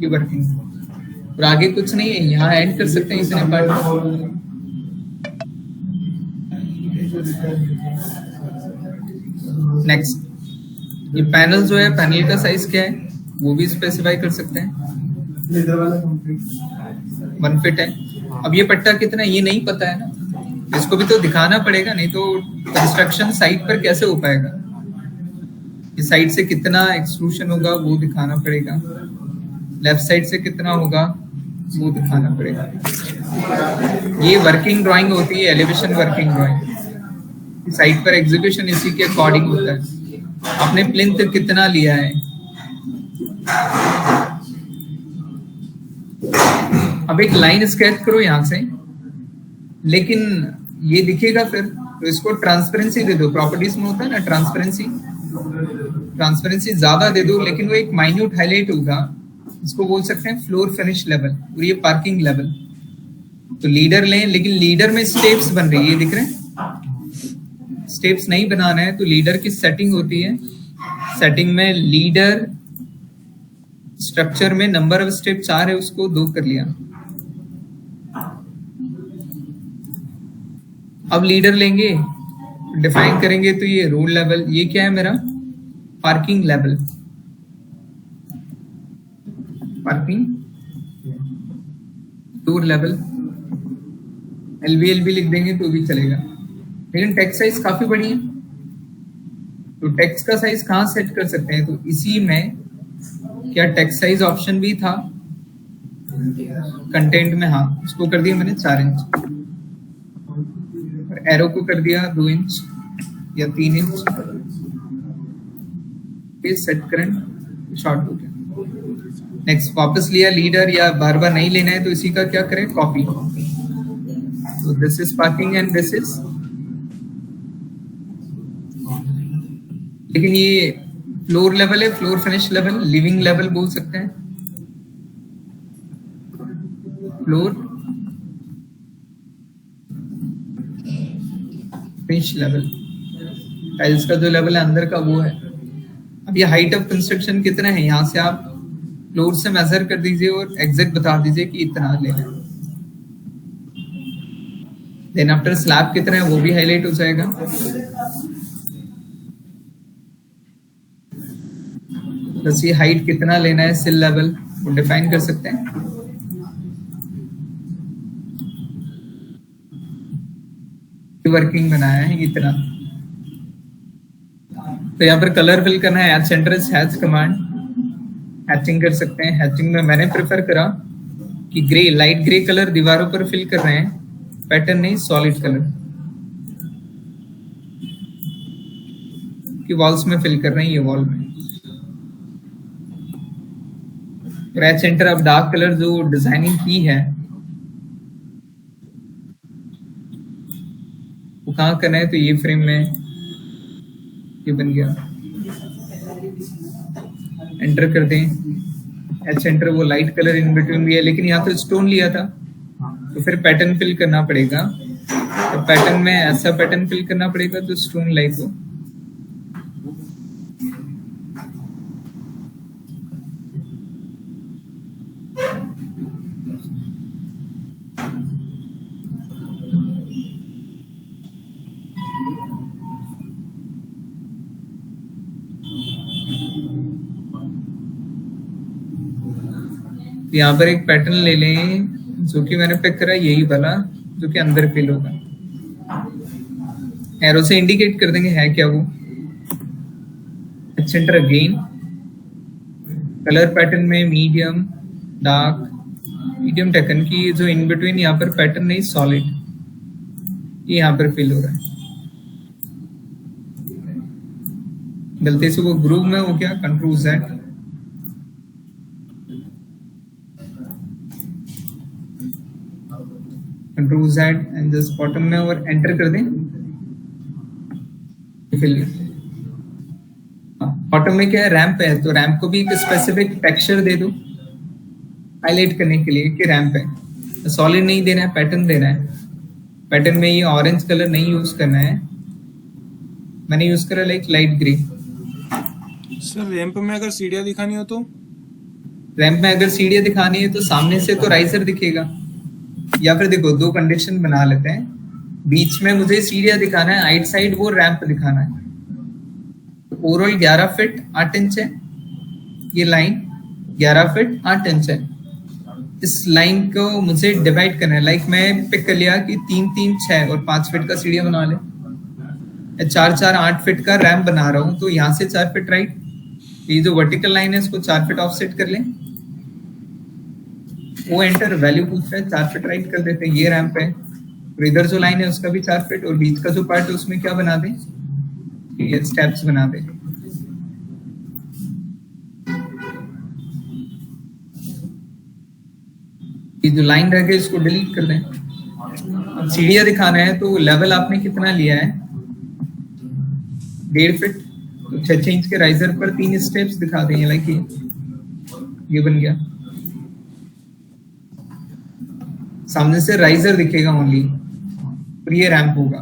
Speaker 1: ये वर्किंग, और आगे कुछ नहीं है, यहाँ एंड कर सकते हैं इतने पार्ट। नेक्स्ट, ये पैनल जो है, पैनल का साइज क्या है वो भी स्पेसिफाई कर सकते हैं। 1 फीट है। अब ये पट्टा कितना है ये नहीं पता है ना, इसको भी तो दिखाना पड़ेगा, नहीं तो कंस्ट्रक्शन साइट पर कैसे हो पाएगा। इस साइड से कितना एक्सट्रूशन होगा वो दिखाना पड़ेगा, लेफ्ट साइड से कितना होगा वो दिखाना पड़ेगा। ये वर्किंग ड्राइंग होती है, एलिवेशन वर्किंग ड्राइंग। साइट पर एग्जीक्यूशन इसी के अकॉर्डिंग होता है। आपने प्लिंथ कितना लिया है, अब एक लाइन स्केच करो यहाँ से, लेकिन ये दिखेगा फिर, तो इसको ट्रांसपेरेंसी दे दो। प्रॉपर्टीज में होता है ना ट्रांसपेरेंसी, ट्रांसपेरेंसी ज्यादा दे दो, लेकिन वो एक माइन्यूट हाईलाइट होगा। इसको बोल सकते हैं फ्लोर फिनिश लेवल, और ये पार्किंग लेवल। तो लीडर लें, लेकिन लीडर में स्टेप्स बन रही है, ये दिख रहे हैं। स्टेप्स नहीं बनाना है तो लीडर की सेटिंग होती है, सेटिंग में लीडर स्ट्रक्चर में नंबर ऑफ स्टेप 4 है, उसको 2 कर लिया। अब लीडर लेंगे, डिफाइन करेंगे, तो ये रोड लेवल, ये क्या है मेरा parking level, parking door level. LBL भी लिख देंगे तो भी चलेगा, लेकिन टेक्स्ट साइज काफी बड़ी है, तो टेक्स्ट का साइज कहाँ सेट कर सकते हैं, तो इसी में क्या टेक्स्ट साइज ऑप्शन भी था कंटेंट में, हाँ उसको कर दिया मैंने 4 इंच, और एरो को कर दिया 2 इंच या 3 इंच। सेट करंट शॉर्ट हो गया। नेक्स्ट, वापस लिया लीडर, या बार बार नहीं लेना है तो इसी का क्या करें कॉपी। तो this is parking and this is, लेकिन ये फ्लोर लेवल है, floor finish level, living level बोल सकते हैं। फ्लोर फिनिश लेवल, टाइल्स का जो लेवल है अंदर का वो है। अब ये हाइट ऑफ कंस्ट्रक्शन कितना है, यहाँ से आप फ्लोर से मेजर कर दीजिए और एग्जैक्ट बता दीजिए कि इतना लेना है। देन आफ्टर स्लैब कितना है वो भी हाईलाइट हो जाएगा। बस ये हाइट कितना लेना है, सिल लेवल वो डिफाइन कर सकते हैं। वर्किंग बनाया है इतना, तो यहाँ पर कलर फिल करना है, H centre hatch command, hatching कर सकते हैं। हैचिंग में मैंने प्रेफर करा कि ग्रे, लाइट ग्रे कलर दीवारों पर फिल कर रहे हैं, पैटर्न नहीं सॉलिड कलर कि वॉल्स में फिल कर रहे हैं, ये वॉल में। एच सेंटर अब डार्क कलर जो डिजाइनिंग की है वो कहाँ करना है, तो ये फ्रेम में ये बन गया, एंटर कर दें। एच सेंटर वो लाइट कलर इन बिटवीन भी है, लेकिन यहाँ तो स्टोन लिया था तो फिर पैटर्न फिल करना पड़ेगा। तो पैटर्न में ऐसा पैटर्न फिल करना पड़ेगा तो स्टोन लाइक हो। यहाँ पर एक पैटर्न ले लें जो कि मैंने पिक करा, यही वाला जो कि अंदर फिल होगा। एरो से इंडिकेट कर देंगे है क्या वो। सेंटर अगेन, कलर पैटर्न में मीडियम डार्क, मीडियम टेकन की जो इन बिटवीन यहाँ पर पैटर्न नहीं सॉलिड, ये यहाँ पर फिल हो रहा है। गलती से वो ग्रुप में हो गया, control Z, control Z and just bottom में और एंटर कर दें। बॉटम में क्या है, रैंप है, तो रैंप को भी एक स्पेसिफिक टेक्सचर दे दो हाईलाइट करने के लिए कि रैंप है। सॉलिड नहीं देना है, पैटर्न देना है। पैटर्न में ये ऑरेंज कलर नहीं यूज करना है, मैंने यूज करा like light grey.
Speaker 2: Sir ramp में अगर सीढ़ियाँ दिखानी हो तो?
Speaker 1: रैंप में अगर सीढ़ियाँ दिखानी है तो सामने से तो राइजर दिखेगा, या फिर देखो दो कंडीशन बना लेते हैं, बीच में मुझे सीढ़ियाँ दिखाना है, आइट साइड वो रैंप दिखाना है। ओवरऑल 11 फीट 8 इंच है, ये लाइन 11 फीट 8 इंच है। इस लाइन को मुझे डिवाइड करना है, लाइक मैं पिक कर लिया कि 3 3 6 और 5 फीट का सीढ़ियाँ बना ले, 4 4 8 फीट का रैंप बना रहा हूँ, तो यहाँ से 4 फीट राइट, ये जो वर्टिकल लाइन है इसको 4 फीट ऑफसेट कर लें। वो एंटर वैल्यू पूछ रहा है, 4 फीट राइट कर देते हैं, ये रैंप है। और इधर जो लाइन है उसका भी 4 फीट, और बीच का जो पार्ट है उसमें क्या बना दें, ये स्टेप्स बना दें। ये जो लाइन रह गई इसको डिलीट कर दें। अब सीढ़ियाँ दिखाना है तो लेवल आपने कितना लिया है, 1.5 फीट, तो 6 इंच के राइजर पर 3 स्टेप्स दिखा देंगे, लाइक ये बन गया। सामने से राइजर दिखेगा ओनली, और ये रैंप होगा।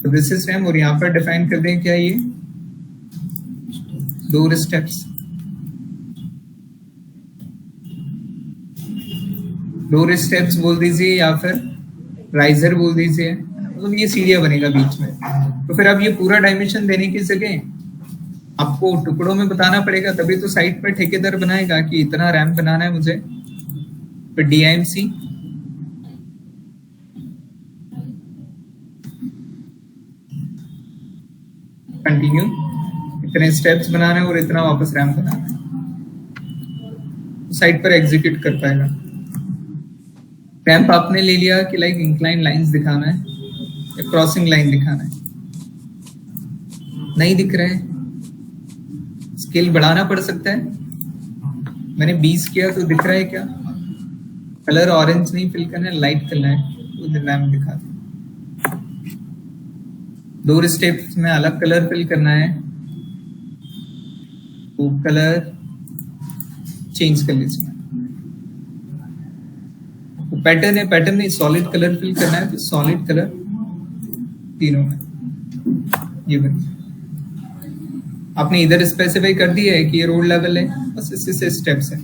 Speaker 1: तो दिस इज रैंप, और यहाँ पर डिफाइन कर दें क्या, ये डोर स्टेप्स, डोर स्टेप्स बोल दीजिए या फिर राइजर बोल दीजिए, मतलब ये सीढ़ियाँ बनेगा बीच में। तो फिर अब ये पूरा डायमेंशन देने की जगह आपको टुकड़ों में बताना पड़ेगा, तभी तो साइट पर ठेकेदार बनाएगा कि इतना रैंप बनाना है मुझे। फिर DIMC, कंटिन्यू, इतने स्टेप्स बनाना है और इतना वापस रैंप बनाना है, साइट पर एग्जीक्यूट कर पाएगा। रैंप आपने ले लिया कि लाइक इंक्लाइन लाइंस दिखाना है या क्रॉसिंग लाइन दिखाना है, नहीं दिख रहा है, स्केल बढ़ाना पड़ सकता है। मैंने 20 किया तो दिख रहा है क्या, कलर ऑरेंज नहीं फिल करना है, लाइट करना है, तो रैंप दिखा दे। 2 स्टेप्स में अलग कलर फिल करना है, तो कलर चेंज कर लीजिए। तो पैटर्न है, पैटर्न में सॉलिड कलर फिल करना है, तो सॉलिड कलर तीनों में ये बन। आपने इधर स्पेसिफाई कर दिया है कि ये रोड लेवल है, बस इसी से स्टेप्स है।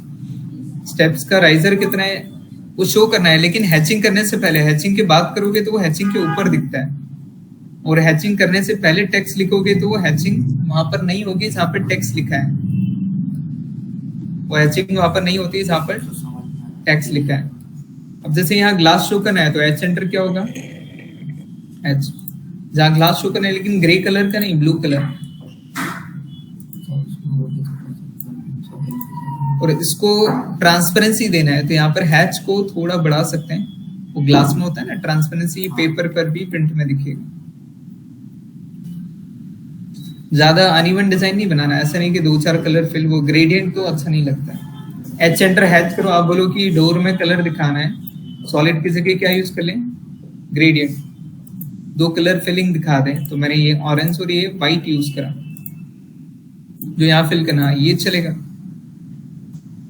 Speaker 1: स्टेप्स का राइजर कितना है वो शो करना है, लेकिन हैचिंग करने से पहले, हैचिंग की बात करोगे तो वो हैचिंग के ऊपर दिखता है, और हैचिंग करने से पहले टेक्स्ट लिखोगे तो वो हैचिंग वहां पर नहीं होगी जहां पर टेक्स्ट लिखा है, वो हैचिंग वहां पर नहीं होती है जहां पर टेक्स्ट लिखा है। अब जैसे यहाँ ग्लास शो करना है तो एच सेंटर क्या होगा, एच, जहां ग्लास शो करना है लेकिन ग्रे कलर का नहीं, ब्लू कलर, और इसको ट्रांसपेरेंसी देना है तो यहाँ पर हैच को थोड़ा बढ़ा सकते हैं, वो ग्लास में होता है ना ट्रांसपेरेंसी, पेपर पर भी प्रिंट में दिखेगा। ज्यादा अनइवन डिजाइन नहीं बनाना, ऐसा नहीं कि 2-4 कलर फिल, वो ग्रेडियंट तो अच्छा नहीं लगता है। एच सेंटर हैच करो, आप बोलो कि डोर में कलर दिखाना है, सॉलिड की जगह क्या यूज कर लें, ग्रेडियंट, 2 कलर फिलिंग दिखा दें, तो मैंने ये ऑरेंज और ये व्हाइट यूज करा, जो यहाँ फिल करना है ये चलेगा।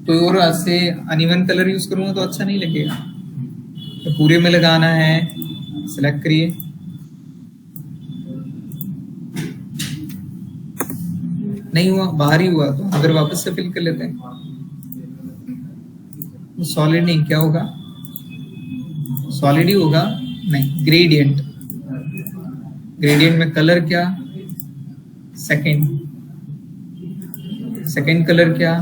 Speaker 1: तो और ऐसे अनइवन कलर यूज करूंगा तो अच्छा नहीं लगेगा, तो पूरे में लगाना है, सिलेक्ट करिए, नहीं हुआ, बाहर ही हुआ, तो अगर वापस से फिल कर लेते हैं, सॉलिड नहीं, क्या होगा, सॉलिड ही होगा, नहीं ग्रेडियंट, ग्रेडियंट में कलर क्या, सेकंड कलर क्या,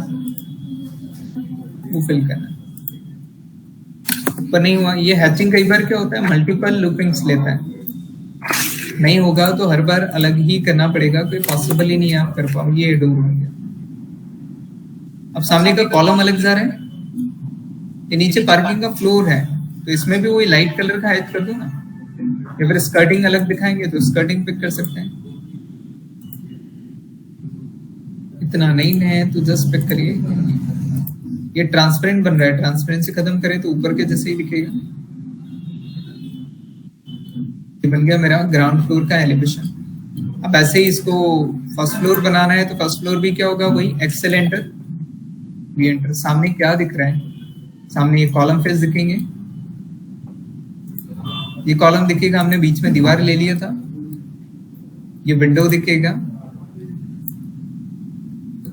Speaker 1: वो फिल करना, पर नहीं हुआ। ये हैचिंग कई बार क्या होता है, मल्टीपल लूपिंग्स लेता है, नहीं होगा तो हर बार अलग ही करना पड़ेगा, कोई पॉसिबल ही नहीं आप कर पाओ। ये डोर हो गया। अब सामने का कॉलम अलग जा रहा है, ये नीचे पार्किंग का फ्लोर है, तो इसमें भी वही लाइट कलर का हाइड कर दो ना, या फिर स्कर्टिंग अलग दिखाएंगे तो स्कर्टिंग पिक कर सकते हैं। इतना नहीं है तो जस्ट पिक करिए, ये ट्रांसपेरेंट बन रहा है, ट्रांसपेरेंसी खत्म करें तो ऊपर के जैसे ही दिखेगा। ये बन गया मेरा ग्राउंड फ्लोर का एलिवेशन। अब ऐसे ही इसको फर्स्ट फ्लोर बनाना है तो फर्स्ट फ्लोर भी क्या होगा, वही एक्सेल एंटर, वी एंटर। सामने क्या दिख रहा है, सामने ये कॉलम फेस दिखेंगे, ये कॉलम दिखेगा, हमने बीच में दीवार ले लिया था, ये विंडो दिखेगा।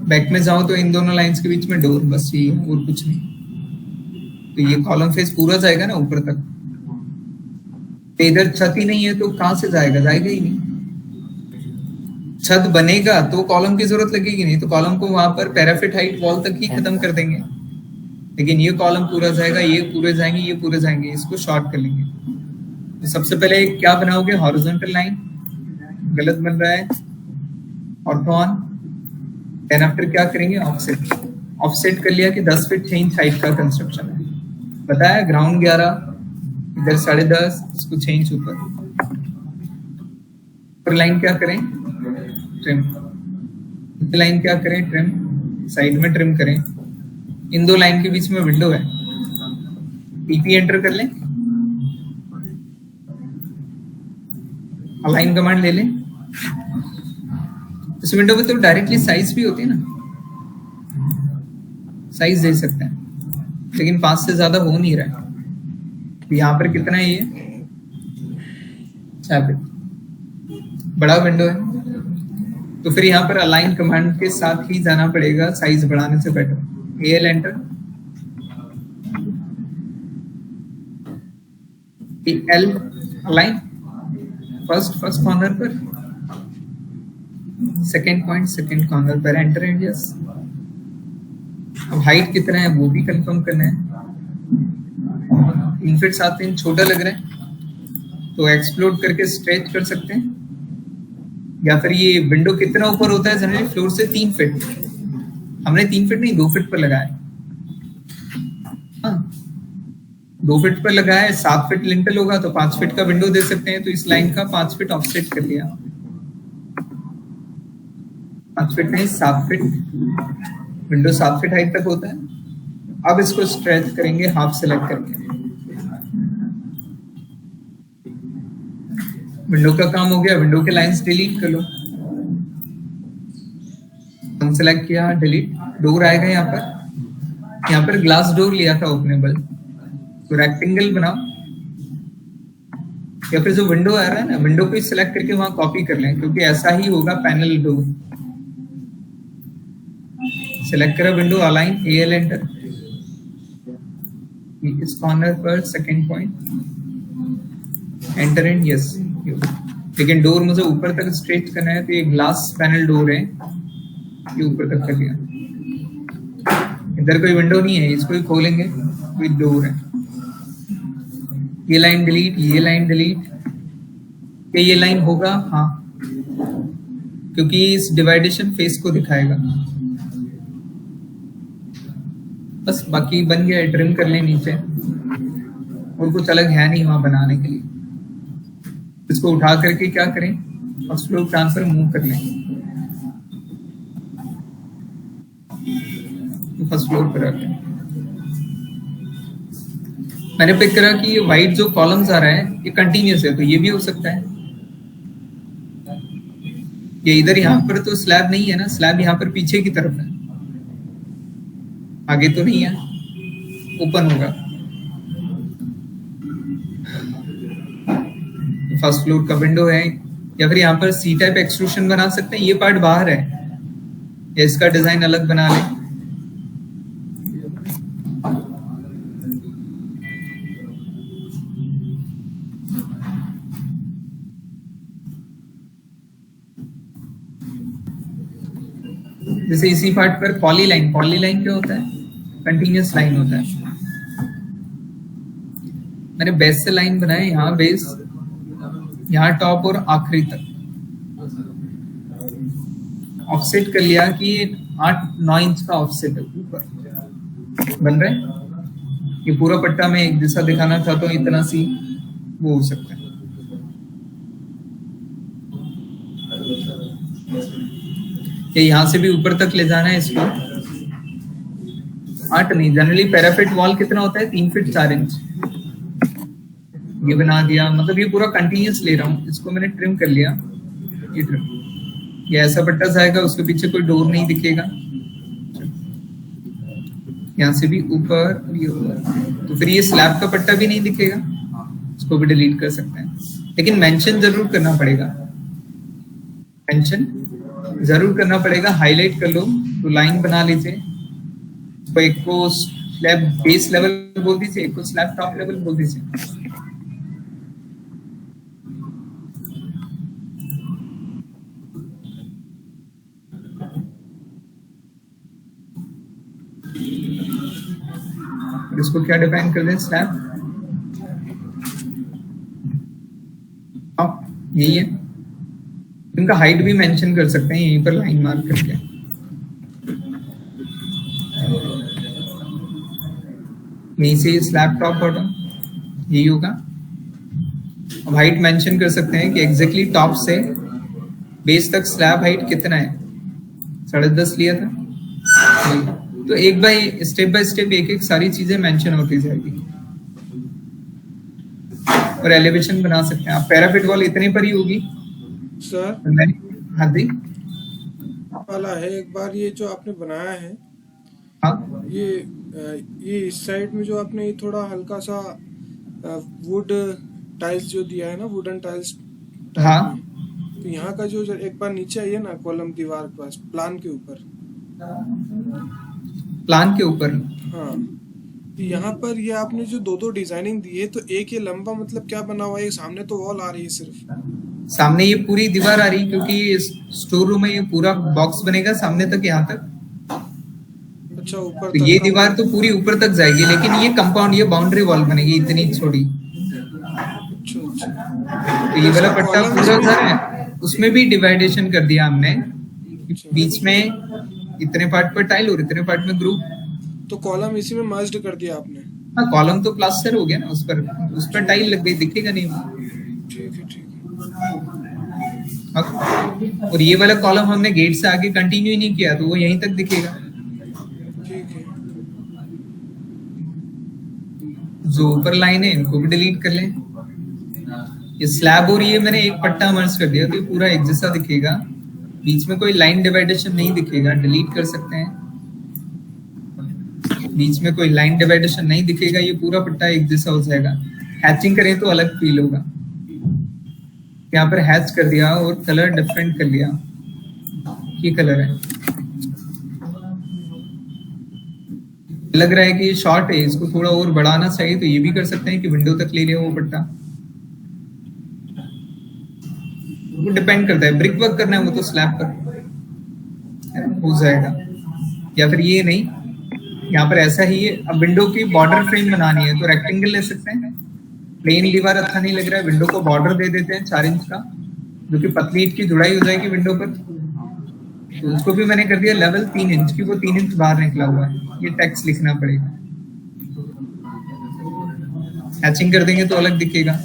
Speaker 1: बैक में जाओ तो इन दोनों लाइंस के बीच में डोर, बस ये और कुछ नहीं। तो ये कॉलम फेस पूरा जाएगा ना ऊपर तक। तो इधर छत ही नहीं है तो कहां से जाएगा, जाएगा ही नहीं। छत बनेगा तो कॉलम की जरूरत लगेगी नहीं, तो कॉलम को वहां पर पैराफिट हाइट वॉल तक ही खत्म कर देंगे। लेकिन ये कॉलम पूरा जाएगा, ये पूरे जाएंगे, ये पूरे जाएंगे, इसको शॉर्ट कर लेंगे। तो सबसे पहले क्या बनाओगे, हॉरिजॉन्टल लाइन, गलत बन रहा है, ऑर्थोन। देन आफ्टर क्या करेंगे, ऑफसेट। ऑफसेट कर लिया कि 10 फीट चेंज हाइट का कंस्ट्रक्शन है, बताया। ग्राउंड 11, इधर 10.5, इसको चेंज ऊपर लाइन क्या करें, ट्रिम। लाइन क्या करें, ट्रिम। साइड में ट्रिम करें। इन दो लाइन के बीच में विंडो है, टीपी एंटर कर लें, अलाइन कमांड ले लें। इस विंडो में तो डायरेक्टली साइज भी होती है ना, साइज दे सकते हैं, लेकिन 5 से ज्यादा हो नहीं रहा है। यहाँ पर कितना है, ये 6 फीट बड़ा विंडो है। तो फिर यहाँ पर अलाइन कमांड के साथ ही जाना पड़ेगा, साइज बढ़ाने से better. L enter, L align, first corner पर, सेकंड पॉइंट सेकंड कॉर्नर पर, एंटर एंड यस। अब हाइट कितना है वो भी कंफर्म करना है। 3 फीट 7 इंच छोटा लग रहा है तो एक्सप्लोड करके स्ट्रेच कर सकते हैं, या फिर ये विंडो कितना ऊपर होता है जनरली फ्लोर से, 3 फीट। हमने 3 फीट नहीं 2 फीट पर लगाया, हाँ 2 फीट पर लगाया है। 7 फीट लिंटल होगा तो 5 फीट का विंडो दे सकते हैं। तो इस लाइन का 5 फीट ऑफसेट कर लिया, 5 फीट नहीं 7 फीट। विंडो 7 फीट हाइट तक होता है। अब इसको स्ट्रेच करेंगे हाफ सेलेक्ट करके। विंडो का काम हो गया, विंडो के लाइंस डिलीट कर लो। सेलेक्ट किया, डिलीट। डोर आएगा यहाँ पर ग्लास डोर लिया था ओपनेबल, तो रेक्टेंगल बनाओ, या फिर जो विंडो आ रहा है ना, विंडो को सिलेक्ट करके वहां कॉपी कर लें, क्योंकि ऐसा ही होगा पैनल डोर। सिलेक्ट करा विंडो, अलाइन, एल एंटर। इस कॉर्नर पर second point, enter and yes. लेकिन डोर मुझे ऊपर तक स्ट्रेच करना है, तो ये ग्लास पैनल डोर है, ये ऊपर तक कर लिया। इधर कोई विंडो नहीं है, इसको ही खोलेंगे, कोई डोर है। ये लाइन डिलीट, ये लाइन डिलीट। क्या ये लाइन होगा, हाँ, क्योंकि इस डिवाइडेशन फेस को दिखाएगा। बस बाकी बन गया, ट्रिम कर लें नीचे, और कुछ अलग है नहीं वहां बनाने के लिए। इसको उठा करके क्या करें, फर्स्ट फ्लोर प्लान पर मूव कर लें, फर्स्ट फ्लोर पर आते हैं। मैंने पिक करा कि ये वाइट जो कॉलम्स आ रहा है ये कंटिन्यूस है, तो ये भी हो सकता है। ये इधर यहाँ पर तो स्लैब नहीं है ना, स्लैब यहाँ पर पीछे की तरफ है, आगे तो नहीं है, ओपन होगा। फर्स्ट फ्लोर का विंडो है, या फिर यहाँ पर सी टाइप एक्सट्रूशन बना सकते हैं। ये पार्ट बाहर है, या इसका डिजाइन अलग बना लें। जैसे इसी पार्ट पर पॉलीलाइन, पॉलीलाइन क्या होता है, कंटिन्यूअस लाइन होता है। मैंने बेस से लाइन बनाए, यहाँ बेस, यहाँ टॉप और आखिरी तक। ऑफसेट कर लिया कि 8-9 इंच का ऑफसेट है ऊपर बन रहा है। ये पूरा पट्टा में एक जैसा दिखाना चाहता हूँ, इतना सी वो हो सकता है। यहाँ से भी ऊपर तक ले जाना है इसको। 8 नहीं, जनरली पैराफिट वॉल कितना होता है, 3 फीट 4 इंच। ये बना दिया, मतलब ये पूरा कंटिन्यूस ले रहा हूँ। इसको मैंने ट्रिम कर लिया, ये ट्रिम, ये ऐसा पट्टा जाएगा, उसके पीछे कोई डोर नहीं दिखेगा। यहाँ से भी ऊपर, तो फिर ये स्लैब का पट्टा भी नहीं दिखेगा, इसको भी डिलीट कर सकते हैं। लेकिन मेंशन जरूर करना पड़ेगा, मेंशन जरूर करना पड़ेगा, हाईलाइट कर लो तो लाइन बना लीजिए। तो एक को स्लैब बेस लेवल बोल दीजिए, एक को स्लैब टॉप लेवल बोल दीजिए। इसको क्या डिफाइन कर दें, स्लैब टॉप, यही है। इनका हाइट भी मेंशन कर सकते हैं यहीं पर लाइन मार्क करके। यहीं से स्लैब टॉप बॉटम यही होगा। अब हाइट मेंशन कर सकते हैं कि एग्जैक्टली टॉप से बेस तक स्लैब हाइट कितना है, 10.5 लिया था। तो एक बाय स्टेप एक एक सारी चीजें मेंशन होती जाएगी और एलिवेशन बना सकते हैं आप। पैराफिट वॉल इतने पर ही होगी
Speaker 2: सर।
Speaker 1: हाँ दी
Speaker 2: वाला है, एक बार ये जो आपने बनाया है,
Speaker 1: हाँ
Speaker 2: ये इस साइड में जो आपने ये थोड़ा हल्का सा वुड टाइल्स जो दिया है ना, वुडन टाइल्स,
Speaker 1: हाँ
Speaker 2: तो यहाँ का जो एक बार नीचे आइए ना, कॉलम दीवार के पास, प्लान के ऊपर,
Speaker 1: प्लान के ऊपर।
Speaker 2: हाँ, तो यहाँ पर ये आपने जो दो डिजाइनिंग दी है, तो एक ये लंबा मतलब क्या बना हुआ है, सामने तो वॉल आ रही है सिर्फ,
Speaker 1: सामने ये पूरी दीवार आ रही है क्योंकि स्टोर रूम में ये पूरा बॉक्स बनेगा सामने तक, यहाँ तक।
Speaker 2: अच्छा, ऊपर
Speaker 1: तो ये दीवार तो पूरी ऊपर तक जाएगी, लेकिन ये कंपाउंड, ये बाउंड्री वॉल बनेगी इतनी छोटी। तो ये वाला पट्टा पूरा घर है, उसमें भी डिवाइडेशन कर दिया हमने, बीच में इतने पार्ट पर टाइल और इतने पार्ट में ग्रुप।
Speaker 2: तो कॉलम इसी में मर्ज्ड कर दिया आपने?
Speaker 1: हाँ, कॉलम तो प्लास्टर हो गया ना, उस पर टाइल लग गई, दिखेगा नहीं।
Speaker 2: ठीक है, ठीक
Speaker 1: है। और ये वाला कॉलम हमने गेट से आगे कंटिन्यू ही नहीं किया, तो वो यहीं तक दिखेगा।
Speaker 2: ठीक है।
Speaker 1: जो ऊपर लाइन है इनको भी डिलीट कर लें। ये स्लैब और ये मैंने एक पट्टा मर्ज कर दिया तो ये पूरा एक जैसा दिखेगा, बीच में कोई लाइन डिवाइडेशन नहीं दिखेगा, डिलीट कर सकते हैं। बीच में कोई लाइन डिवाइडेशन नहीं दिखेगा, ये पूरा पट्टा एक जैसा हो जाएगा। हैचिंग करें तो अलग फील होगा। यहाँ पर हैच कर दिया और कलर डिफरेंट कर लिया, ये कलर है, लग रहा है कि ये शॉर्ट है, इसको थोड़ा और बढ़ाना चाहिए, तो ये भी कर सकते हैं कि विंडो तक ले लिया वो पट्टा। वो डिपेंड करता है, ब्रिक वर्क करना है वो तो स्लैब पर हो जाएगा, या फिर ये नहीं, यहाँ पर ऐसा ही है। अब विंडो की बॉर्डर फ्रेम बनानी है तो रेक्टेंगल ले सकते हैं। प्लेन दीवार अच्छा नहीं लग रहा है, विंडो को बॉर्डर दे देते हैं 4 इंच का, जो कि पतली ईंट की जुड़ाई हो जाएगी विंडो पर। तो उसको भी मैंने कर दिया लेवल 3 इंच की, वो 3 इंच बाहर निकला हुआ है, ये टेक्स्ट लिखना पड़ेगा। हैचिंग कर देंगे तो अलग दिखेगा।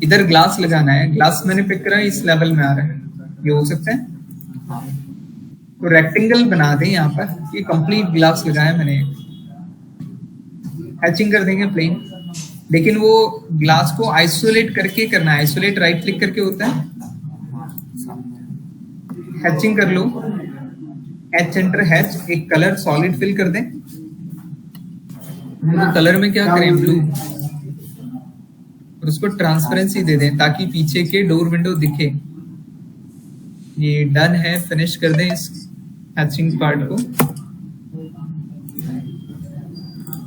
Speaker 1: इधर ग्लास लगाना है, ग्लास मैंने पिक करा इस लेवल में आ रहा है, ये हो सकता है। तो रेक्टेंगल बना दें यहाँ पर, ये कंप्लीट ग्लास लगाया मैंने। हैचिंग कर देंगे प्लेन, लेकिन वो ग्लास को आइसोलेट करके करना है। आइसोलेट राइट क्लिक करके होता है, हैचिंग कर लो, हैच एंटर हैच, एक कलर सॉलिड फिल कर दें। तो कलर में क्या करें, ब्लू, और उसको ट्रांसपेरेंसी दे दें ताकि पीछे के डोर विंडो दिखे। ये डन है, फिनिश कर दें इस हैचिंग पार्ट को।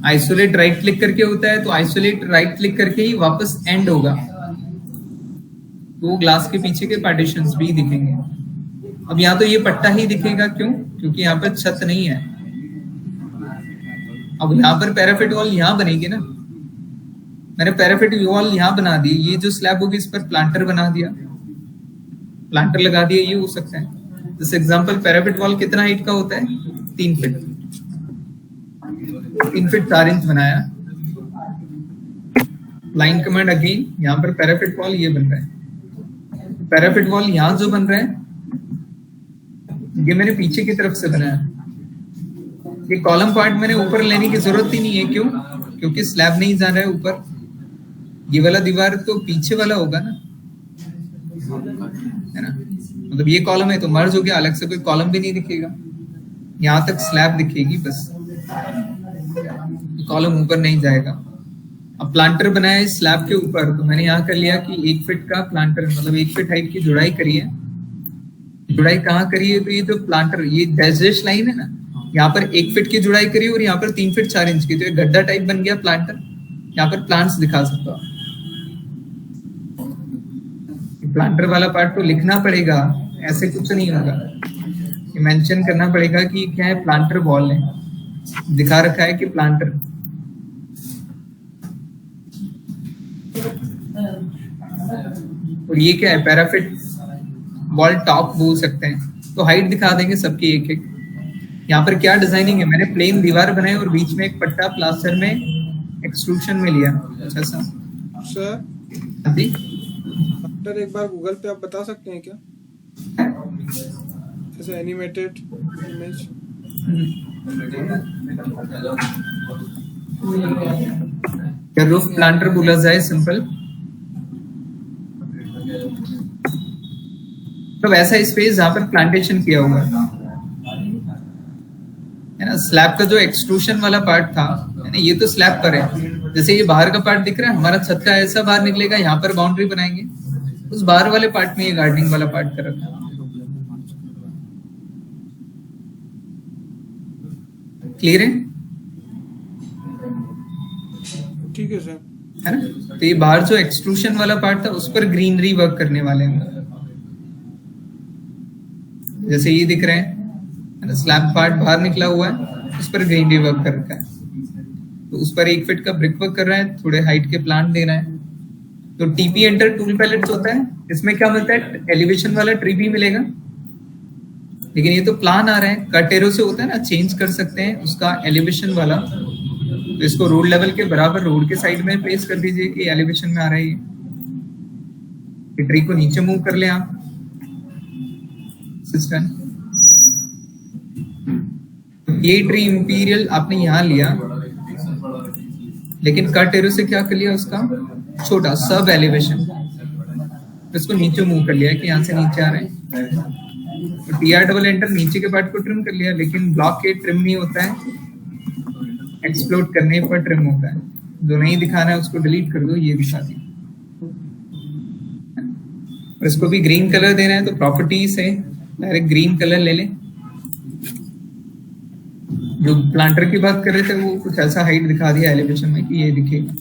Speaker 1: आइसोलेट राइट क्लिक करके होता है, तो आइसोलेट राइट क्लिक करके ही वापस एंड होगा, तो ग्लास के पीछे के पार्टीशंस भी दिखेंगे। अब यहाँ तो ये पट्टा ही दिखेगा, क्यों? क्योंकि यहाँ पर छत नहीं है। अब यहाँ पर पैराफिट वॉल यहाँ बनेगी ना, मैंने पैराफिट वॉल यहाँ बना दी, ये जो स्लैब होगी इस पर प्लांटर बना दिया, प्लांटर लगा दिया, ये हो सकता है। जैसे एग्जांपल, पैराफिट वॉल कितना हाइट का होता है, 3 फीट, 3 फीट 4 इंच बनाया। लाइन कमांड अगेन, यहाँ पर पैराफिट वॉल ये बन रहा है। पैराफिट वॉल यहाँ जो बन रहा है ये मैंने पीछे की तरफ से बनाया। ये कॉलम पार्ट मैंने ऊपर लेने की जरूरत ही नहीं है, क्यों? क्योंकि स्लैब नहीं जा रहा है ऊपर, ये वाला दीवार तो पीछे वाला होगा ना, है ना। मतलब ये कॉलम है तो मर्ज हो गया, अलग से कोई कॉलम भी नहीं दिखेगा, यहाँ तक स्लैब दिखेगी बस, कॉलम ऊपर नहीं जाएगा। अब प्लांटर बनाया इस स्लैब के ऊपर, तो मैंने यहाँ कर लिया कि 1 फीट का प्लांटर, मतलब 1 फीट हाइट की जुड़ाई करी है। जुड़ाई कहाँ करी है? तो ये जो प्लांटर, ये डैश लाइन है ना, यहाँ पर 1 फीट की जुड़ाई करी और यहाँ पर 3 फीट 4 इंच की, तो एक गड्ढा टाइप बन गया प्लांटर। यहाँ पर प्लांट्स दिखा सकता हूँ। प्लांटर वाला पार्ट तो लिखना पड़ेगा, ऐसे कुछ नहीं होगा, ये मेंशन करना पड़ेगा कि क्या है, प्लांटर बॉल है, दिखा रखा है कि प्लांटर। और ये क्या है, पैराफिट बॉल टॉप बोल सकते हैं। तो हाइट दिखा देंगे सबकी एक एक। यहाँ पर क्या डिजाइनिंग है, मैंने प्लेन दीवार बनाई और बीच में एक पट्टा प्लास्टर में एक्सट्रूशन में लिया। अच्छा सा
Speaker 2: सर
Speaker 1: जी,
Speaker 2: सर एक बार गूगल पे आप बता सकते हैं क्या, ऐसे एनिमेटेड इमेज?
Speaker 1: क्या रूफ प्लांटर बोला जाए सिंपल, तो वैसा स्पेस जहां पर प्लांटेशन किया हुआ है ना। स्लैब का जो एक्सट्रूशन वाला पार्ट था है ना, ये तो स्लैब पर है। जैसे ये बाहर का पार्ट दिख रहा है, हमारा छत का ऐसा बाहर निकलेगा, यहाँ पर बाउंड्री बनाएंगे, उस बाहर वाले पार्ट में ये गार्डनिंग वाला पार्ट कर रखा है। क्लियर है?
Speaker 2: ठीक है सर।
Speaker 1: है ना, तो ये बाहर जो एक्सट्रूशन वाला पार्ट था उस पर ग्रीनरी वर्क करने वाले हैं। जैसे ये दिख रहे हैं, स्लैब पार्ट बाहर निकला हुआ है, उस पर ग्रीनरी वर्क कर रखा है। तो उस पर 1 फीट का ब्रिक वर्क कर रहा है, थोड़े हाइट के प्लांट देना है। तो टीपी एंटर टूल पैलेट्स होता है, इसमें क्या मिलता है, एलिवेशन वाला ट्री भी मिलेगा। लेकिन ये तो प्लान आ रहा है, कट एरो से होता है ना, चेंज कर सकते हैं उसका एलिवेशन वाला। तो इसको रोड लेवल के बराबर रोड के साइड में प्लेस कर दीजिए कि एलिवेशन में आ रहा है ये ट्री को नीचे मूव कर ले आप सिस्टम। ये ट्री इंपीरियल आपने यहाँ लिया, लेकिन कट एरो से क्या कर लिया, उसका छोटा सब एलिवेशन, इसको नीचे मूव कर लिया कि यहाँ से नीचे आ रहे हैं। टीआर डबल एंटर नीचे के पार्ट को ट्रिम कर लिया, लेकिन ब्लॉक के ट्रिम नहीं होता है, एक्सप्लोड करने पर ट्रिम होता है। जो नहीं दिखाना है उसको डिलीट कर दो, ये दिखा दी। और इसको भी ग्रीन कलर देना है, तो प्रॉपर्टी से डायरेक्ट ग्रीन कलर ले लें। जो प्लांटर की बात कर रहे थे वो कुछ ऐसा हाइट दिखा दिया एलिवेशन में कि ये दिखेगा।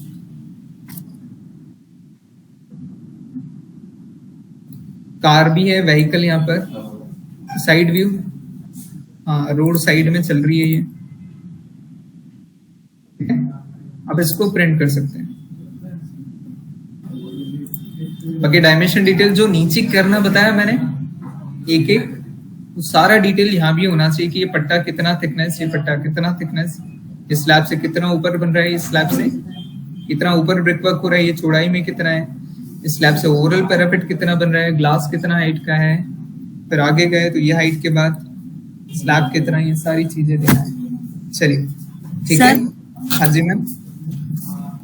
Speaker 1: कार भी है, व्हीकल यहाँ पर साइड व्यू, हाँ रोड साइड में चल रही है ये। आप इसको प्रिंट कर सकते हैं। बाकी डायमेंशन डिटेल जो नीचे करना बताया मैंने एक एक, तो सारा डिटेल यहाँ भी होना चाहिए कि ये पट्टा कितना थिकनेस, ये पट्टा कितना थिकनेस, इस स्लैब से कितना ऊपर बन रहा है, इस स्लैब से कितना ऊपर ब्रिक वर्क हो रहा है, ये चौड़ाई में कितना है, इस स्लैब से ओवरऑल पैरापेट कितना बन रहा है, ग्लास कितना हाइट का है, फिर आगे गए तो ये हाइट के बाद स्लैब कितना, ये सारी चीजें देना है। चलिए ठीक है। हाँ जी मैम।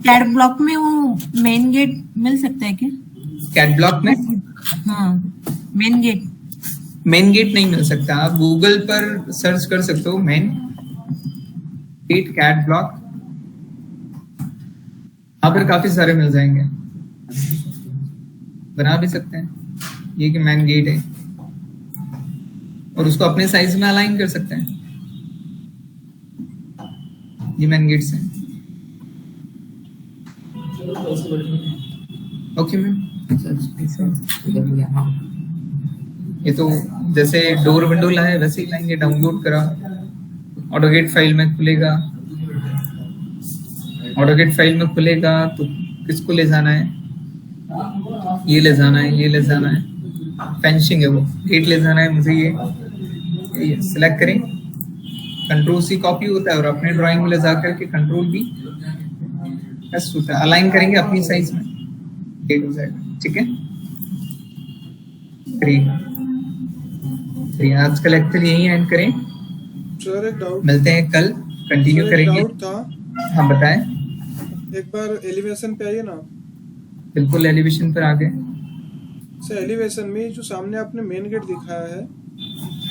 Speaker 4: कैट ब्लॉक में वो मेन गेट मिल सकता है क्या?
Speaker 1: कैट ब्लॉक में
Speaker 4: हाँ, मेन गेट
Speaker 1: नहीं मिल सकता। आप गूगल पर सर्च कर सकते हो मेन गेट कैट ब्लॉक, यहाँ पर काफी सारे मिल जाएंगे, बना भी सकते हैं। ये कि मेन गेट है और उसको अपने साइज में अलाइन कर सकते हैं। ये मेन गेट्स हैं। Okay ma'am. ये तो जैसे डोर विंडो लाए वैसे ही लाएंगे, डाउनलोड करा, ऑटोगेट फाइल में खुलेगा। ऑटोगेट फाइल में खुलेगा तो किसको ले जाना है, ये ले जाना है, ये ले जाना है, फेंसिंग है वो, गेट ले जाना है मुझे, ये सिलेक्ट करें, कंट्रोल सी कॉपी होता है और अपने ड्राइंग में ले जाकर के कंट्रोल भी बेस्ट होता है, अलाइन करेंगे अपनी साइज में, गेट हो जाएगा। ठीक है, आज का लेक्चर यही एंड करें।
Speaker 2: सर एक डाउट,
Speaker 1: मिलते हैं कल, कंटिन्यू करेंगे।
Speaker 2: डाउट था,
Speaker 1: हाँ बताएं।
Speaker 2: एक बार एलिवेशन पे आइए ना।
Speaker 1: बिल्कुल एलिवेशन पर आ गए।
Speaker 2: सर एलिवेशन में जो सामने आपने मेन गेट दिखाया है,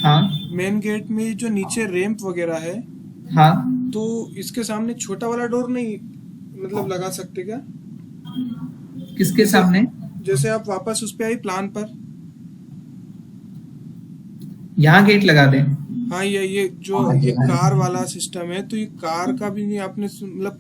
Speaker 1: हाँ
Speaker 2: मेन गेट में जो नीचे रैंप वगैरह है,
Speaker 1: हाँ,
Speaker 2: तो इसके सामने छोटा वाला डोर नहीं मतलब लगा सकते क्या?
Speaker 1: किसके सामने?
Speaker 2: जैसे आप वापस उस पे आई प्लान पर,
Speaker 1: यहाँ गेट लगा दें।
Speaker 2: हाँ, ये जो ये कार वाला सिस्टम है, तो ये कार का भी नहीं आपने मतलब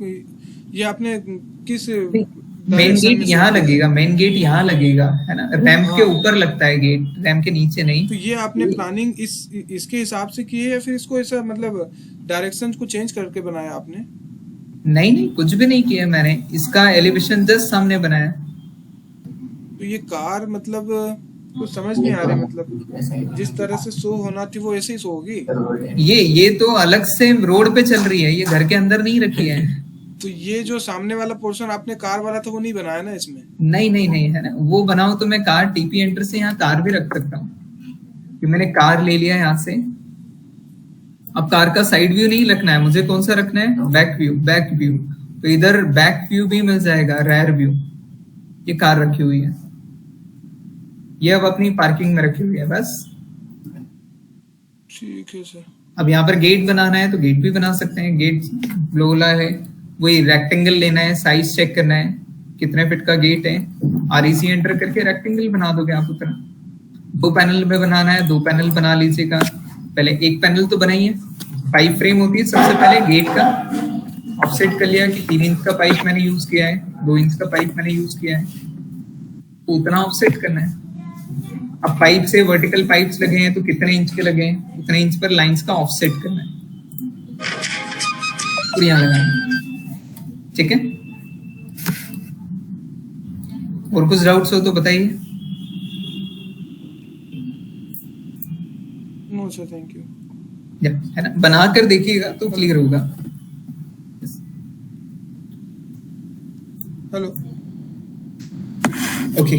Speaker 2: ये आपने किस
Speaker 1: मेन
Speaker 2: डायरेक्शन
Speaker 1: गेट
Speaker 2: में
Speaker 1: यहाँ
Speaker 2: सेट किया?
Speaker 1: लगेगा, मेन गेट यहाँ लगेगा, है ना, रैंप के
Speaker 2: हाँ,
Speaker 1: ऊपर लगता है गेट, रैंप के नीचे नहीं।
Speaker 2: तो ये आपने प्लानिंग इसके हिसाब से की है या फिर इसको ऐसा मतलब डायरेक्शन को चेंज करके बनाया आपने?
Speaker 1: नहीं नहीं, कुछ भी नहीं किया मैंने, इसका एलिवेशन जस्ट सामने बनाया।
Speaker 2: तो ये कार मतलब कुछ समझ नहीं आ रहा, मतलब जिस तरह से शो होना थी वो ऐसे ही शो होगी।
Speaker 1: ये तो अलग से रोड पे चल रही है, ये घर के अंदर नहीं रखी है।
Speaker 2: तो ये जो सामने वाला पोर्शन आपने कार वाला था वो नहीं बनाया ना इसमें?
Speaker 1: नहीं नहीं नहीं, है ना, वो बनाऊं तो मैं कार टीपी एंटर से यहाँ कार भी रख सकता हूँ कि मैंने कार ले लिया यहाँ से। अब कार का साइड व्यू नहीं रखना है मुझे, कौन सा रखना है, बैक व्यू। बैक व्यू तो इधर बैक व्यू भी मिल जाएगा, रेयर व्यू। ये कार रखी हुई है, ये अब अपनी पार्किंग में रखी हुई है बस।
Speaker 2: ठीक है सर।
Speaker 1: अब यहाँ पर गेट बनाना है तो गेट भी बना सकते हैं। गेट लोला है, वही रेक्टेंगल लेना है, साइज चेक करना है कितने फिट का गेट है, आरईसी एंटर करके रेक्टेंगल बना दोगे आप उतना। 2 पैनल में बनाना है, 2 पैनल बना लीजिएगा। पहले एक पैनल तो बनाइए, पाइप फ्रेम होती है सबसे पहले गेट का ऑफसेट कर लिया कि 3 इंच का पाइप मैंने यूज किया है, 2 इंच का पाइप मैंने यूज किया है, तो उतना ऑफसेट करना है। अब पाइप से वर्टिकल पाइप्स लगे हैं तो कितने इंच के लगे हैं, उतने इंच पर लाइंस का ऑफसेट करना है और यहाँ लगाना है। ठीक है, और कुछ डाउट्स हो तो बताइए।
Speaker 2: No sir, thank you.
Speaker 1: है ना, बना कर देखिएगा तो क्लियर होगा।
Speaker 2: हेलो।
Speaker 1: ओके